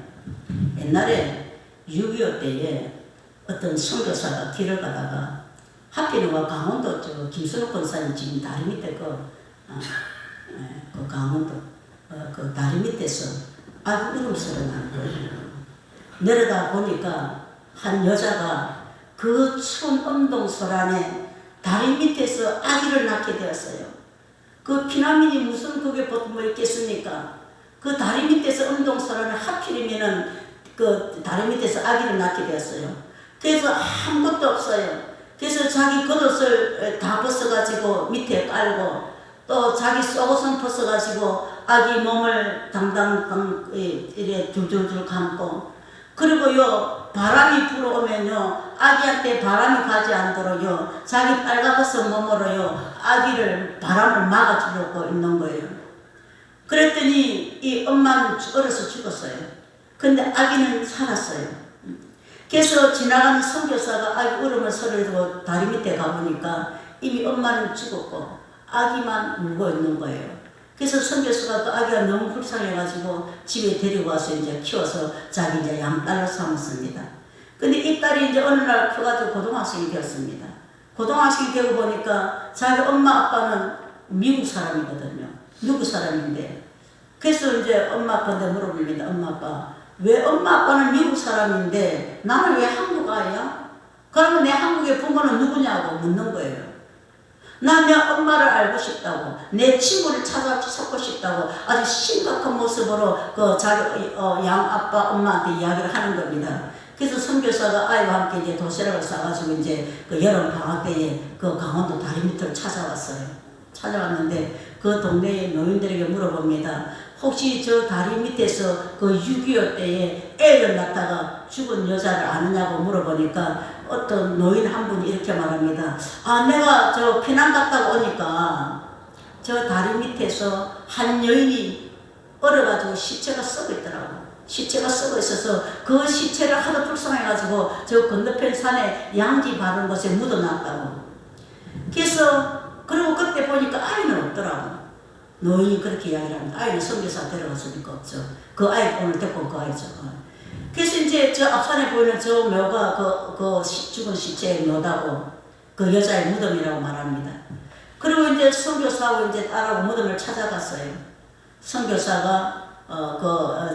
Speaker 1: 옛날에 6.25 때에 어떤 선교사가 길을 가다가 하필이면 강원도 저 김순옥 권사님 지금 다리 밑에 그 강원도 그 다리 밑에서 울음소리 나는 거예요. 내려다 보니까 한 여자가 그 추운 엄동설 안에 다리 밑에서 아기를 낳게 되었어요. 그 피난민이 무슨 그게 뭐 있겠습니까? 그 다리 밑에서 엄동설 안에 하필이면은 그 다리 밑에서 아기를 낳게 되었어요. 그래서 아무것도 없어요. 그래서 자기 겉옷을 다 벗어가지고 밑에 깔고 또 자기 속옷은 벗어가지고 아기 몸을 당당 이래 줄줄줄 감고 그리고요 바람이 불어오면요 아기한테 바람이 가지 않도록요 자기 빨가벗은 몸으로요 아기를 바람을 막아주려고 있는 거예요. 그랬더니 이 엄마는 얼어서 죽었어요. 근데 아기는 살았어요. 그래서 지나가는 선교사가 아기 울음을 소리로 다리 밑에 가보니까 이미 엄마는 죽었고 아기만 울고 있는 거예요. 그래서 선교사가 그 아기가 너무 불쌍해가지고 집에 데리고 와서 이제 키워서 자기 이제 양딸로 삼았습니다. 근데 이 딸이 이제 어느 날 커가지고 고등학생이 되었습니다. 고등학생이 되고 보니까 자기 엄마 아빠는 미국 사람이거든요. 누구 사람인데. 그래서 이제 엄마 아빠한테 물어봅니다. 엄마 아빠. 왜 엄마 아빠는 미국 사람인데 나는 왜 한국 아이야? 그러면 내 한국의 부모는 누구냐고 묻는 거예요. 난 내 엄마를 알고 싶다고 내 친구를 찾고 싶다고 아주 심각한 모습으로 그 자기 양 아빠 엄마한테 이야기를 하는 겁니다. 그래서 선교사가 아이와 함께 이제 도시락을 싸가지고 이제 그 여름 방학 때에 그 강원도 다리 밑을 찾아왔어요. 찾아왔는데 그 동네의 노인들에게 물어봅니다. 혹시 저 다리 밑에서 그 6.25 때에 애를 낳다가 죽은 여자를 아느냐고 물어보니까 어떤 노인 한 분이 이렇게 말합니다. 아, 내가 저 피난 갔다가 오니까 저 다리 밑에서 한 여인이 얼어가지고 시체가 썩어 있더라고. 시체가 썩어 있어서 그 시체를 하도 불쌍해가지고 저 건너편 산에 양지 바른 곳에 묻어놨다고. 그래서 그리고 그때 보니까 아이는 없더라고. 노인이 그렇게 이야기를 합니다. 아이는 선교사 데려갔으니까 없죠. 그 아이 오늘 데리고 온 그 아이죠. 그래서 이제 저 앞산에 보이는 저 묘가 죽은 시체의 묘다고 그 여자의 무덤이라고 말합니다. 그리고 이제 선교사하고 이제 딸하고 무덤을 찾아갔어요. 선교사가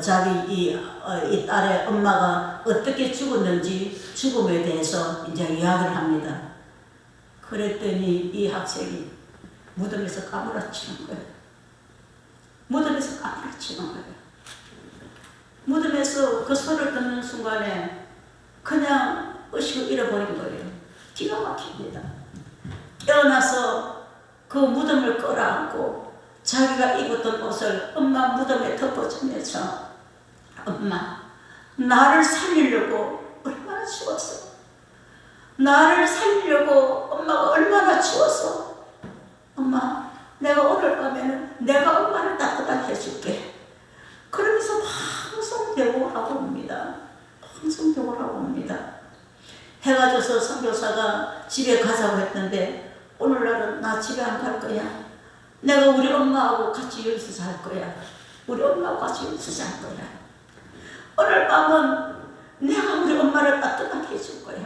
Speaker 1: 자기 이 딸의 엄마가 어떻게 죽었는지 죽음에 대해서 이제 이야기를 합니다. 그랬더니 이 학생이 무덤에서 까무라치는 거예요. 무덤에서 까무라치는 거예요. 무덤에서 그 소리를 듣는 순간에 그냥 의식을 잃어버린 거예요. 기가 막힙니다. 깨어나서 그 무덤을 끌어안고 자기가 입었던 옷을 엄마 무덤에 덮어주면서 엄마 나를 살리려고 얼마나 죽었어. 나를 살리려고 엄마가 얼마나 죽었어. 엄마 내가 오늘 밤에는 내가 엄마를 따뜻하게 해줄게. 그러면서 방송대고를 하고 옵니다. 방송대고를 하고 옵니다. 해가 져서 선교사가 집에 가자고 했는데 오늘날은 나 집에 안 갈 거야. 내가 우리 엄마하고 같이 여기서 잘 거야. 우리 엄마하고 같이 여기서 잘 거야. 오늘 밤은 내가 우리 엄마를 따뜻하게 해줄 거야.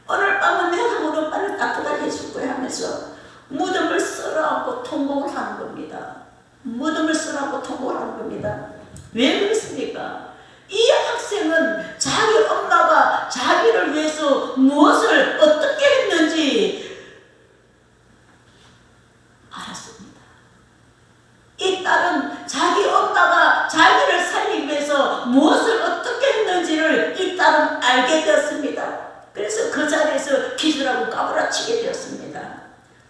Speaker 1: 오늘 밤은 내가 우리 엄마를 따뜻하게 해줄 거야 하면서 무덤을 쓸어안고 통곡을 하는 겁니다. 무덤을 쓸어안고 통곡을 하는 겁니다. 왜 그렇습니까? 이 학생은 자기 엄마가 자기를 위해서 무엇을 어떻게 했는지 알았습니다. 이 딸은 자기 엄마가 자기를 살리기 위해서 무엇을 어떻게 했는지를 이 딸은 알게 되었습니다. 그래서 그 자리에서 기절하고 까부라치게 되었습니다.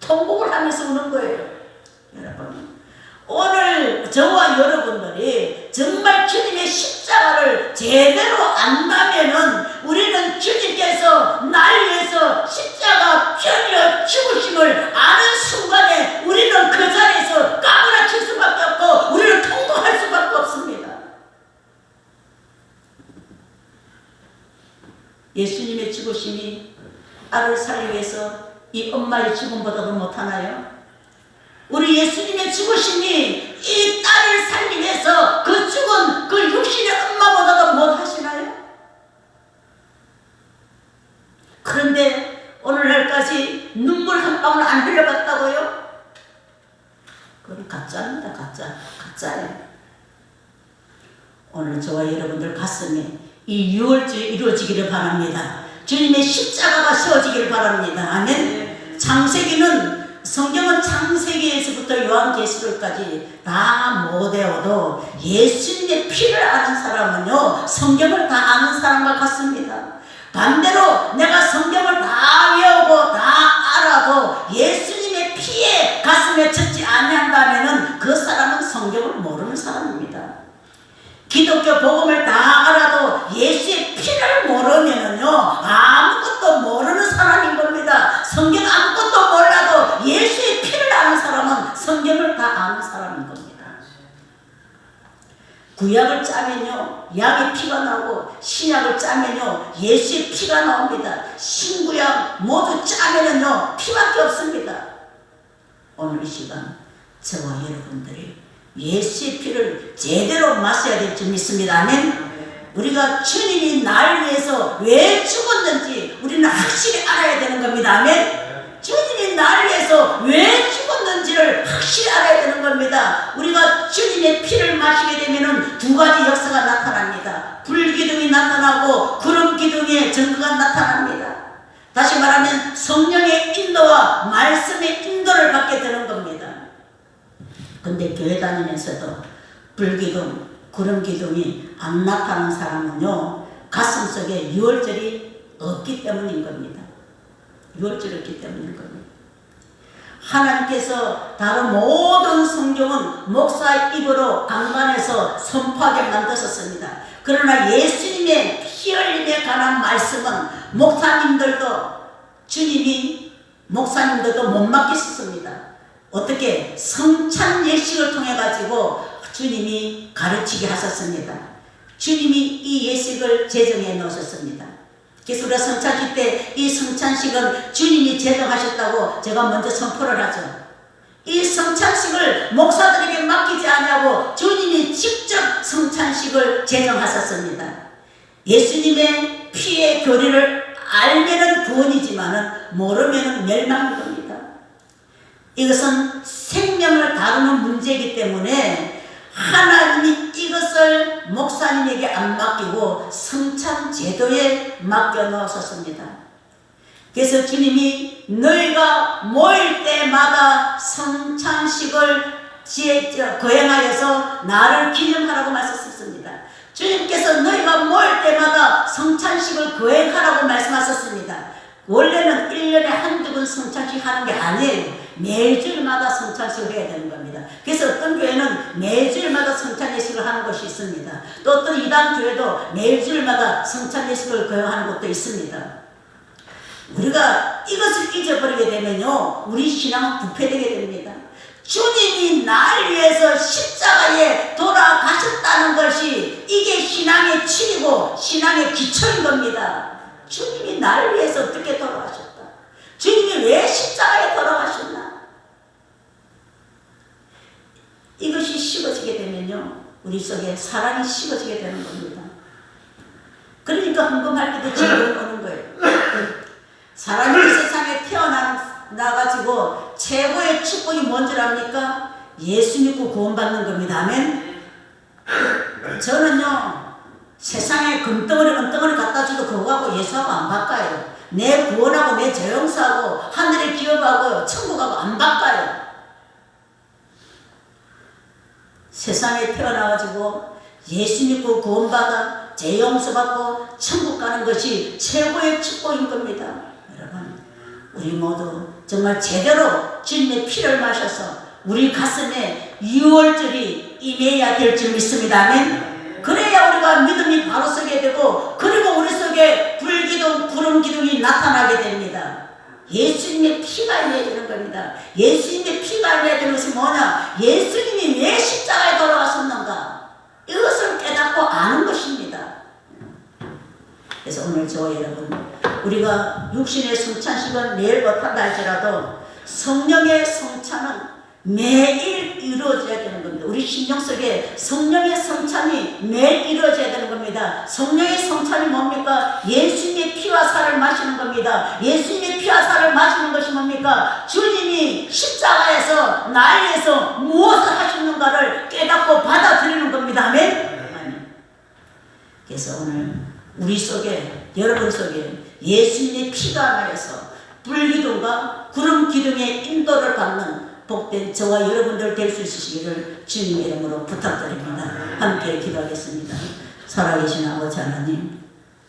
Speaker 1: 통곡을 하면서 우는 거예요. 여러분, 오늘 저와 여러분들이 정말 주님의 십자가를 제대로 안다면은 우리는 주님께서 날 위해서 십자가 편이어 죽으심을 아는 순간에 우리는 그 자리에서 까무라칠 수밖에 없고 우리는 통곡할 수밖에 없습니다. 예수님의 죽으심이 딸을 살리기 위해서 이 엄마의 죽음보다도 못하나요? 우리 예수님의 죽으심이 이 딸을 살리기 위해서 그 죽은 그 육신의 엄마보다도 못하시나요? 그런데 오늘날까지 눈물 한 방울 안 흘려봤다고요? 그건 가짜입니다. 가짜예요. 오늘 저와 여러분들 가슴에 이 유월절이 이루어지기를 바랍니다. 주님의 십자가가 세워지기를 바랍니다. 아멘. 창세기는 성경은 창세기에서부터 요한계시록까지 다 못 외워도 예수님의 피를 아는 사람은요 성경을 다 아는 사람과 같습니다. 반대로 내가 성경을 다 외우고 다 알아도 예수님의 피에 가슴에 젖지 아니한다면 그 사람은 성경을 모르는 사람입니다. 기독교 복음을 다 알아도 예수의 피를 모르면은요 아무것도 모르는 사람인 겁니다. 성경 아무것도 몰라도 예수의 피를 아는 사람은 성경을 다 아는 사람인 겁니다. 구약을 짜면요 약의 피가 나오고 신약을 짜면요 예수의 피가 나옵니다. 신구약 모두 짜면은요 피밖에 없습니다. 오늘 이 시간 저와 여러분들이 예수의 피를 제대로 마셔야 될 줄 믿습니다. 아멘. 우리가 주님이 날 위해서 왜 죽었는지 우리는 확실히 알아야 되는 겁니다. 아멘. 주님이 날 위해서 왜 죽었는지를 확실히 알아야 되는 겁니다. 우리가 주님의 피를 마시게 되면 두 가지 역사가 나타납니다. 불기둥이 나타나고 구름기둥의 증거가 나타납니다. 다시 말하면 성령의 인도와 말씀의 인도를 받게 되는 겁니다. 근데 교회 다니면서도 불기둥, 구름기둥이 안 나타나는 사람은요 가슴속에 유월절이 없기 때문인 겁니다. 유월절이 없기 때문인 겁니다. 하나님께서 다른 모든 성경은 목사의 입으로 강간해서 선포하게 만드셨습니다. 그러나 예수님의 피 흘림에 관한 말씀은 목사님들도 주님이 목사님들도 못 맡기셨습니다. 어떻게 성찬 예식을 통해 가지고 주님이 가르치게 하셨습니다. 주님이 이 예식을 제정해 놓으셨습니다. 그래서 우리가 성찬식 때 이 성찬식은 주님이 제정하셨다고 제가 먼저 선포를 하죠. 이 성찬식을 목사들에게 맡기지 않냐고 주님이 직접 성찬식을 제정하셨습니다. 예수님의 피의 교리를 알면은 구원이지만은 모르면은 멸망인 겁니다. 이것은 생명을 다루는 문제이기 때문에 하나님이 이것을 목사님에게 안 맡기고 성찬 제도에 맡겨 놓으셨습니다. 그래서 주님이 너희가 모일 때마다 성찬식을 거행하여서 나를 기념하라고 말씀하셨습니다. 주님께서 너희가 모일 때마다 성찬식을 거행하라고 말씀하셨습니다. 원래는 1년에 한두 번 성찬식 하는 게 아니에요. 매주일마다 성찬식을 해야 되는 겁니다. 그래서 어떤 교회는 매주일마다 성찬 예식을 하는 곳이 있습니다. 또 어떤 이단 교회도 매주일마다 성찬 예식을 거행하는 곳도 있습니다. 우리가 이것을 잊어버리게 되면요 우리 신앙은 부패되게 됩니다. 주님이 날 위해서 십자가에 돌아가셨다는 것이 이게 신앙의 칙이고 신앙의 기초인 겁니다. 주님이 날 위해서 어떻게 돌아가셨다? 주님이 왜 십자가에 돌아가셨나? 이것이 식어지게 되면요 우리 속에 사랑이 식어지게 되는 겁니다. 그러니까 헌금할 때도 즐거움이 오는 거예요. 사람이 이 세상에 태어나가지고 최고의 축복이 뭔 줄 압니까? 예수 믿고 구원받는 겁니다. 아멘. 저는요 세상에 금덩어리 은덩어리 갖다 줘도 그거하고 예수하고 안 바꿔요. 내 구원하고 내 죄용서하고 하늘의 기업하고 천국하고 안 바꿔요. 세상에 태어나가지고 예수 믿고 구원받아 죄용서 받고 천국 가는 것이 최고의 축복인 겁니다. 여러분 우리 모두 정말 제대로 주님의 피를 마셔서 우리 가슴에 유월절이 임해야 될 줄 믿습니다. 아멘. 그래야 우리가 믿음이 바로 서게 되고 그리고 우리 속에 불기둥 구름기둥이 나타나게 됩니다. 예수님의 피가 임해야 되는 겁니다. 예수님의 피가 임해야 되는 것이 뭐냐? 예수님이 왜 십자가에 돌아가셨는가? 이것을 깨닫고 아는 것입니다. 그래서 오늘 저 그리스도 여러분, 우리가 육신의 성찬식은 매일 못한다 할지라도 성령의 성찬은 매일 이루어져야 되는 겁니다. 우리 심령 속에 성령의 성찬이 매일 이루어져야 되는 겁니다. 성령의 성찬이 뭡니까? 예수님의 피와 살을 마시는 겁니다. 예수님의 피와 살을 마시는 것이 뭡니까? 주님이 십자가에서 나를 위해서 무엇을 하셨는가를 깨닫고 받아들이는 겁니다. 아멘. 그래서 오늘 우리 속에, 여러분 속에 예수님의 피가 나에서 불기둥과 구름 기둥의 인도를 받는 복된 저와 여러분들 될 수 있으시기를 주님의 이름으로 부탁드립니다. 함께 기도하겠습니다. 살아계신 아버지 하나님,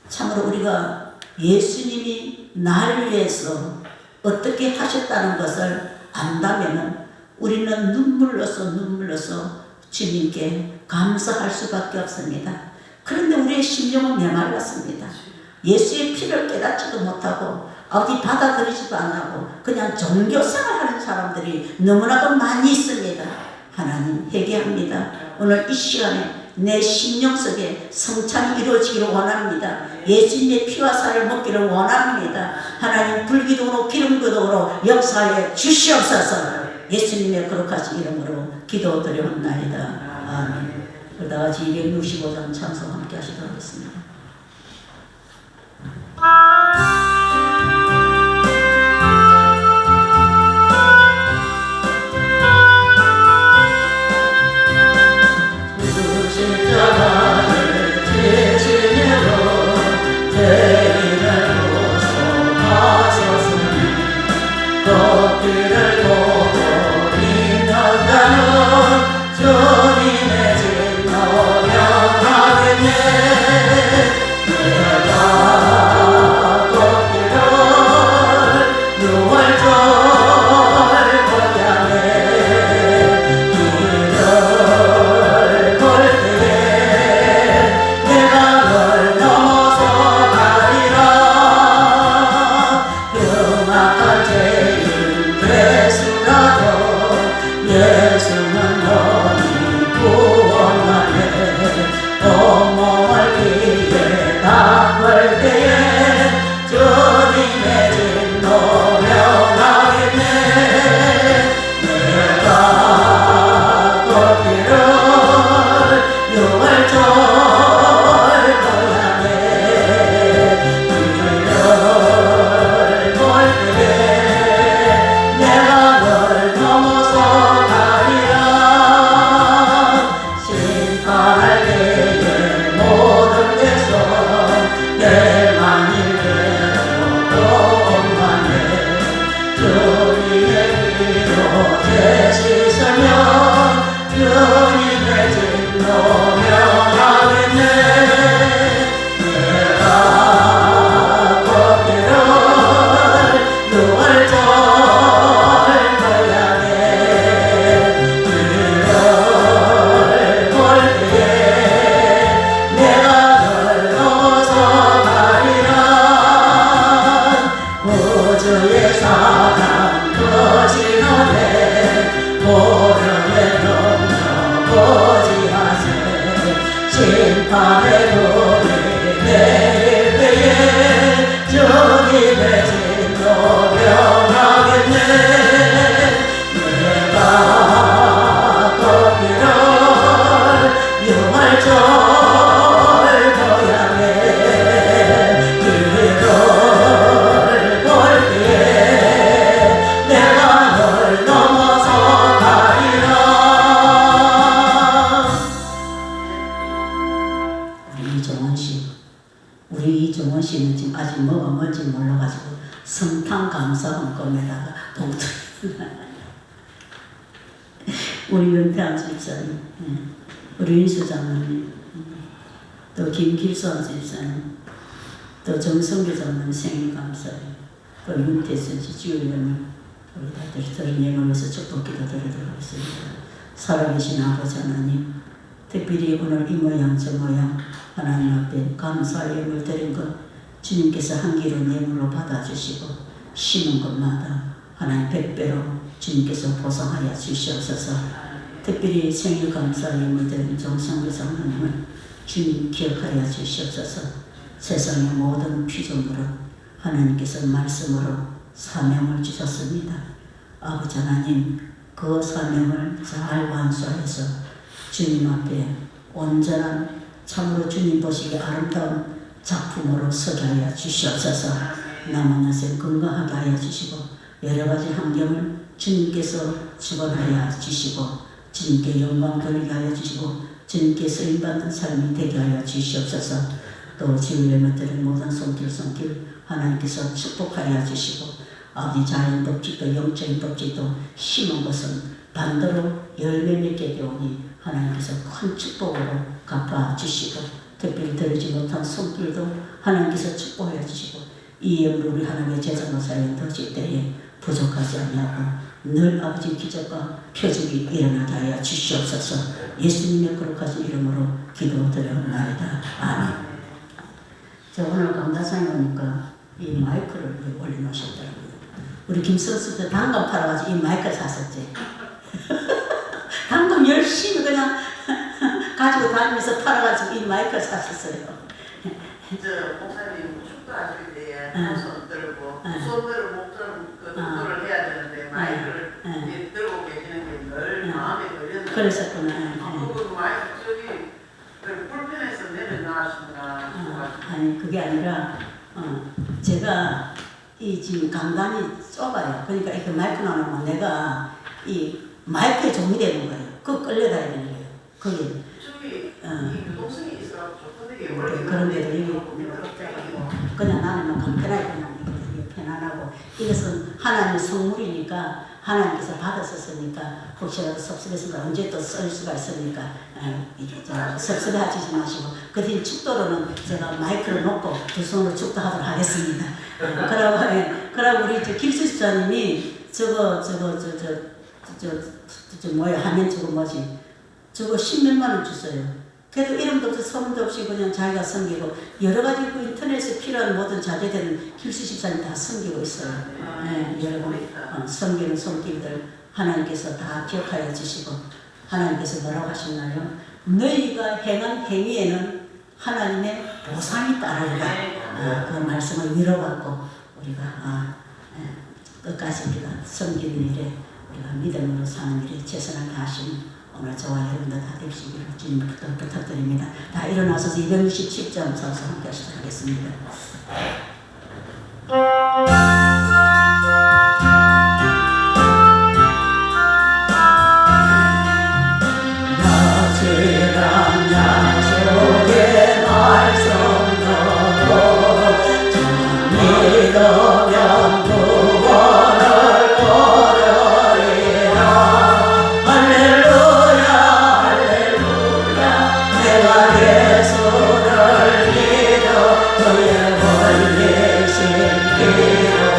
Speaker 1: 참으로 우리가 예수님이 나를 위해서 어떻게 하셨다는 것을 안다면 우리는 눈물로서 주님께 감사할 수밖에 없습니다. 그런데 우리의 심령은 메말랐습니다. 예수의 피를 깨닫지도 못하고 어디 받아들이지도 않고 그냥 종교생활하는 사람들이 너무나도 많이 있습니다. 하나님 회개합니다. 오늘 이 시간에 내 심령 속에 성찬이 이루어지기를 원합니다. 예수님의 피와 살을 먹기를 원합니다. 하나님 불기둥으로 기름기둥으로 역사에 주시옵소서. 예수님의 거룩하신 이름으로 기도드려옵나이다. 아멘. 그러다 같이 265장 찬송 함께 하시도록 하겠습니다. 우리 이정원 씨는 지금 아직 뭐가 뭔지 몰라가지고 성탄 감사원 꿈에다가 봉투 우리 윤태한 집사님, 우리 윤수 장로님, 또 김길선 집사님, 또 정성규 장로님 생일 감사해, 또 윤태선 지주위원님, 우리 다들 저를 예물에서 축복 기도 드리도록 하겠습니다. 살아계신 아버지 하나님, 특별히 오늘 이 모양 저 모양 하나님 앞에 감사의 예물 드린 것 주님께서 한 길은 예물로 받아주시고 쉬는 것마다 하나님 백배로 주님께서 보상하여 주시옵소서. 특별히 생일 감사의 예물 드린 정성규 장로님을 주님 기억하여 주시옵소서. 세상의 모든 피조물은 하나님께서 말씀으로 사명을 주셨습니다. 아버지 하나님, 그 사명을 잘 완수하여서 주님 앞에 온전한 참으로 주님 보시기에 아름다운 작품으로 서게 하여 주시옵소서. 남은 여생 건강하게 하여 주시고 여러 가지 환경을 주님께서 주관하여 주시고 주님께 영광 돌리게 하여 주시고 주님께 쓰임받는 삶이 되게 하여 주시옵소서. 또 지으려 맡드린 모든 손길 하나님께서 축복하여 주시고 아버지 자연 법칙도 영적인 법칙도 심은 것은 반대로 열매 맺게 되오니 하나님께서 큰 축복으로 갚아주시고 특별히 들지 못한 손길도 하나님께서 축복해 주시고 이 예물을 우리 하나님의 제자로 사용 드실 때에 부족하지 아니하고 늘 아버지 기적과 표적이 일어나게 하여 주시옵소서. 예수님의 거룩하신 이름으로 기도드려옵나이다. 아멘. 저 오늘 강단상에 오니까 이 마이크를 올려놓으셨더라고요. 우리 김선수 때 단감 팔아가지고 이 마이크를 샀었지. 단감 열심히 그냥 가지고 다니면서 팔아가지고 이 마이크를 샀었어요.
Speaker 2: 저 목사님 축도하실 때에 한 손 들고 두 손으로 목 들고 그거를 해야 되는데 마이크를 들고 계시는 게 늘 마음에 걸렸는데
Speaker 1: 그러셨구나.
Speaker 2: 그거 마이크 저기 불편해서 내려놔시구나.
Speaker 1: 아니 그게 아니라 제가 이 지금 강단이 좁아요. 그러니까 이렇게 마이크 나오면 내가 이 마이크에 종이 되는 거예요. 그거 끌려다야 되는 거예요. 거기
Speaker 2: 저기 이 유동성이 있어서 좋던데 원래
Speaker 1: 그런 데도 여기 그냥 나는 간편하게 그냥 이게 편안하고 이것은 하나님의 선물이니까 하나님께서 받았었으니까 혹시라도 섭섭했으니까 언제 또 쓸 수가 있으니까 섭섭해하지 마시고 그 뒤 축도로는 제가 마이크를 놓고 두 손으로 축도하도록 하겠습니다. 그러고 우리 길수 집사님이 저거 뭐야 화면 저거 뭐지 저거 10몇만 원 줬어요. 그래도 이름도 없이 소문도 없이 그냥 자기가 섬기고 여러 가지 그 인터넷에 필요한 모든 자제들은 길수 집사님 다 섬기고 있어요. 네, 여러분 섬기는 손길들 하나님께서 다 기억하여 주시고 하나님께서 뭐라고 하셨나요? 너희가 행한 행위에는 하나님의 보상이 따르리라. 그 말씀을 위로받고 우리가 끝까지 우리가 섬기는 일에 우리가 믿음으로 사는 일에 최선을 다하시는 오늘 저와 여러분들 다 되시기를 주님부터 부탁드립니다. 다 일어나서 267점 서서 함께 하시겠습니다. 나지랑 약속의 말씀 너도 믿으면 구원을 얻으리라. 예수를 믿어 그의 권리신 길을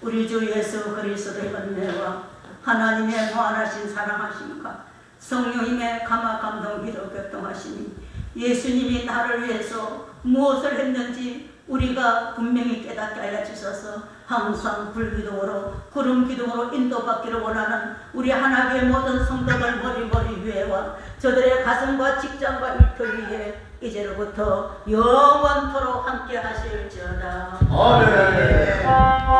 Speaker 4: 우리 주 예수 그리스도의 은혜와 하나님의 무한하신 사랑하심과 성령님의 감화 감동 기도 교통하심이 예수님이 나를 위해서 무엇을 했는지 우리가 분명히 깨닫게 하여 주셔서 항상 불기둥으로 구름 기둥으로 인도받기를 원하는 우리 하나님의 모든 성도들 머리 위에와 저들의 가정과 직장과 일터 위에 이제로부터 영원토록 함께 하실지어다.
Speaker 3: 아멘.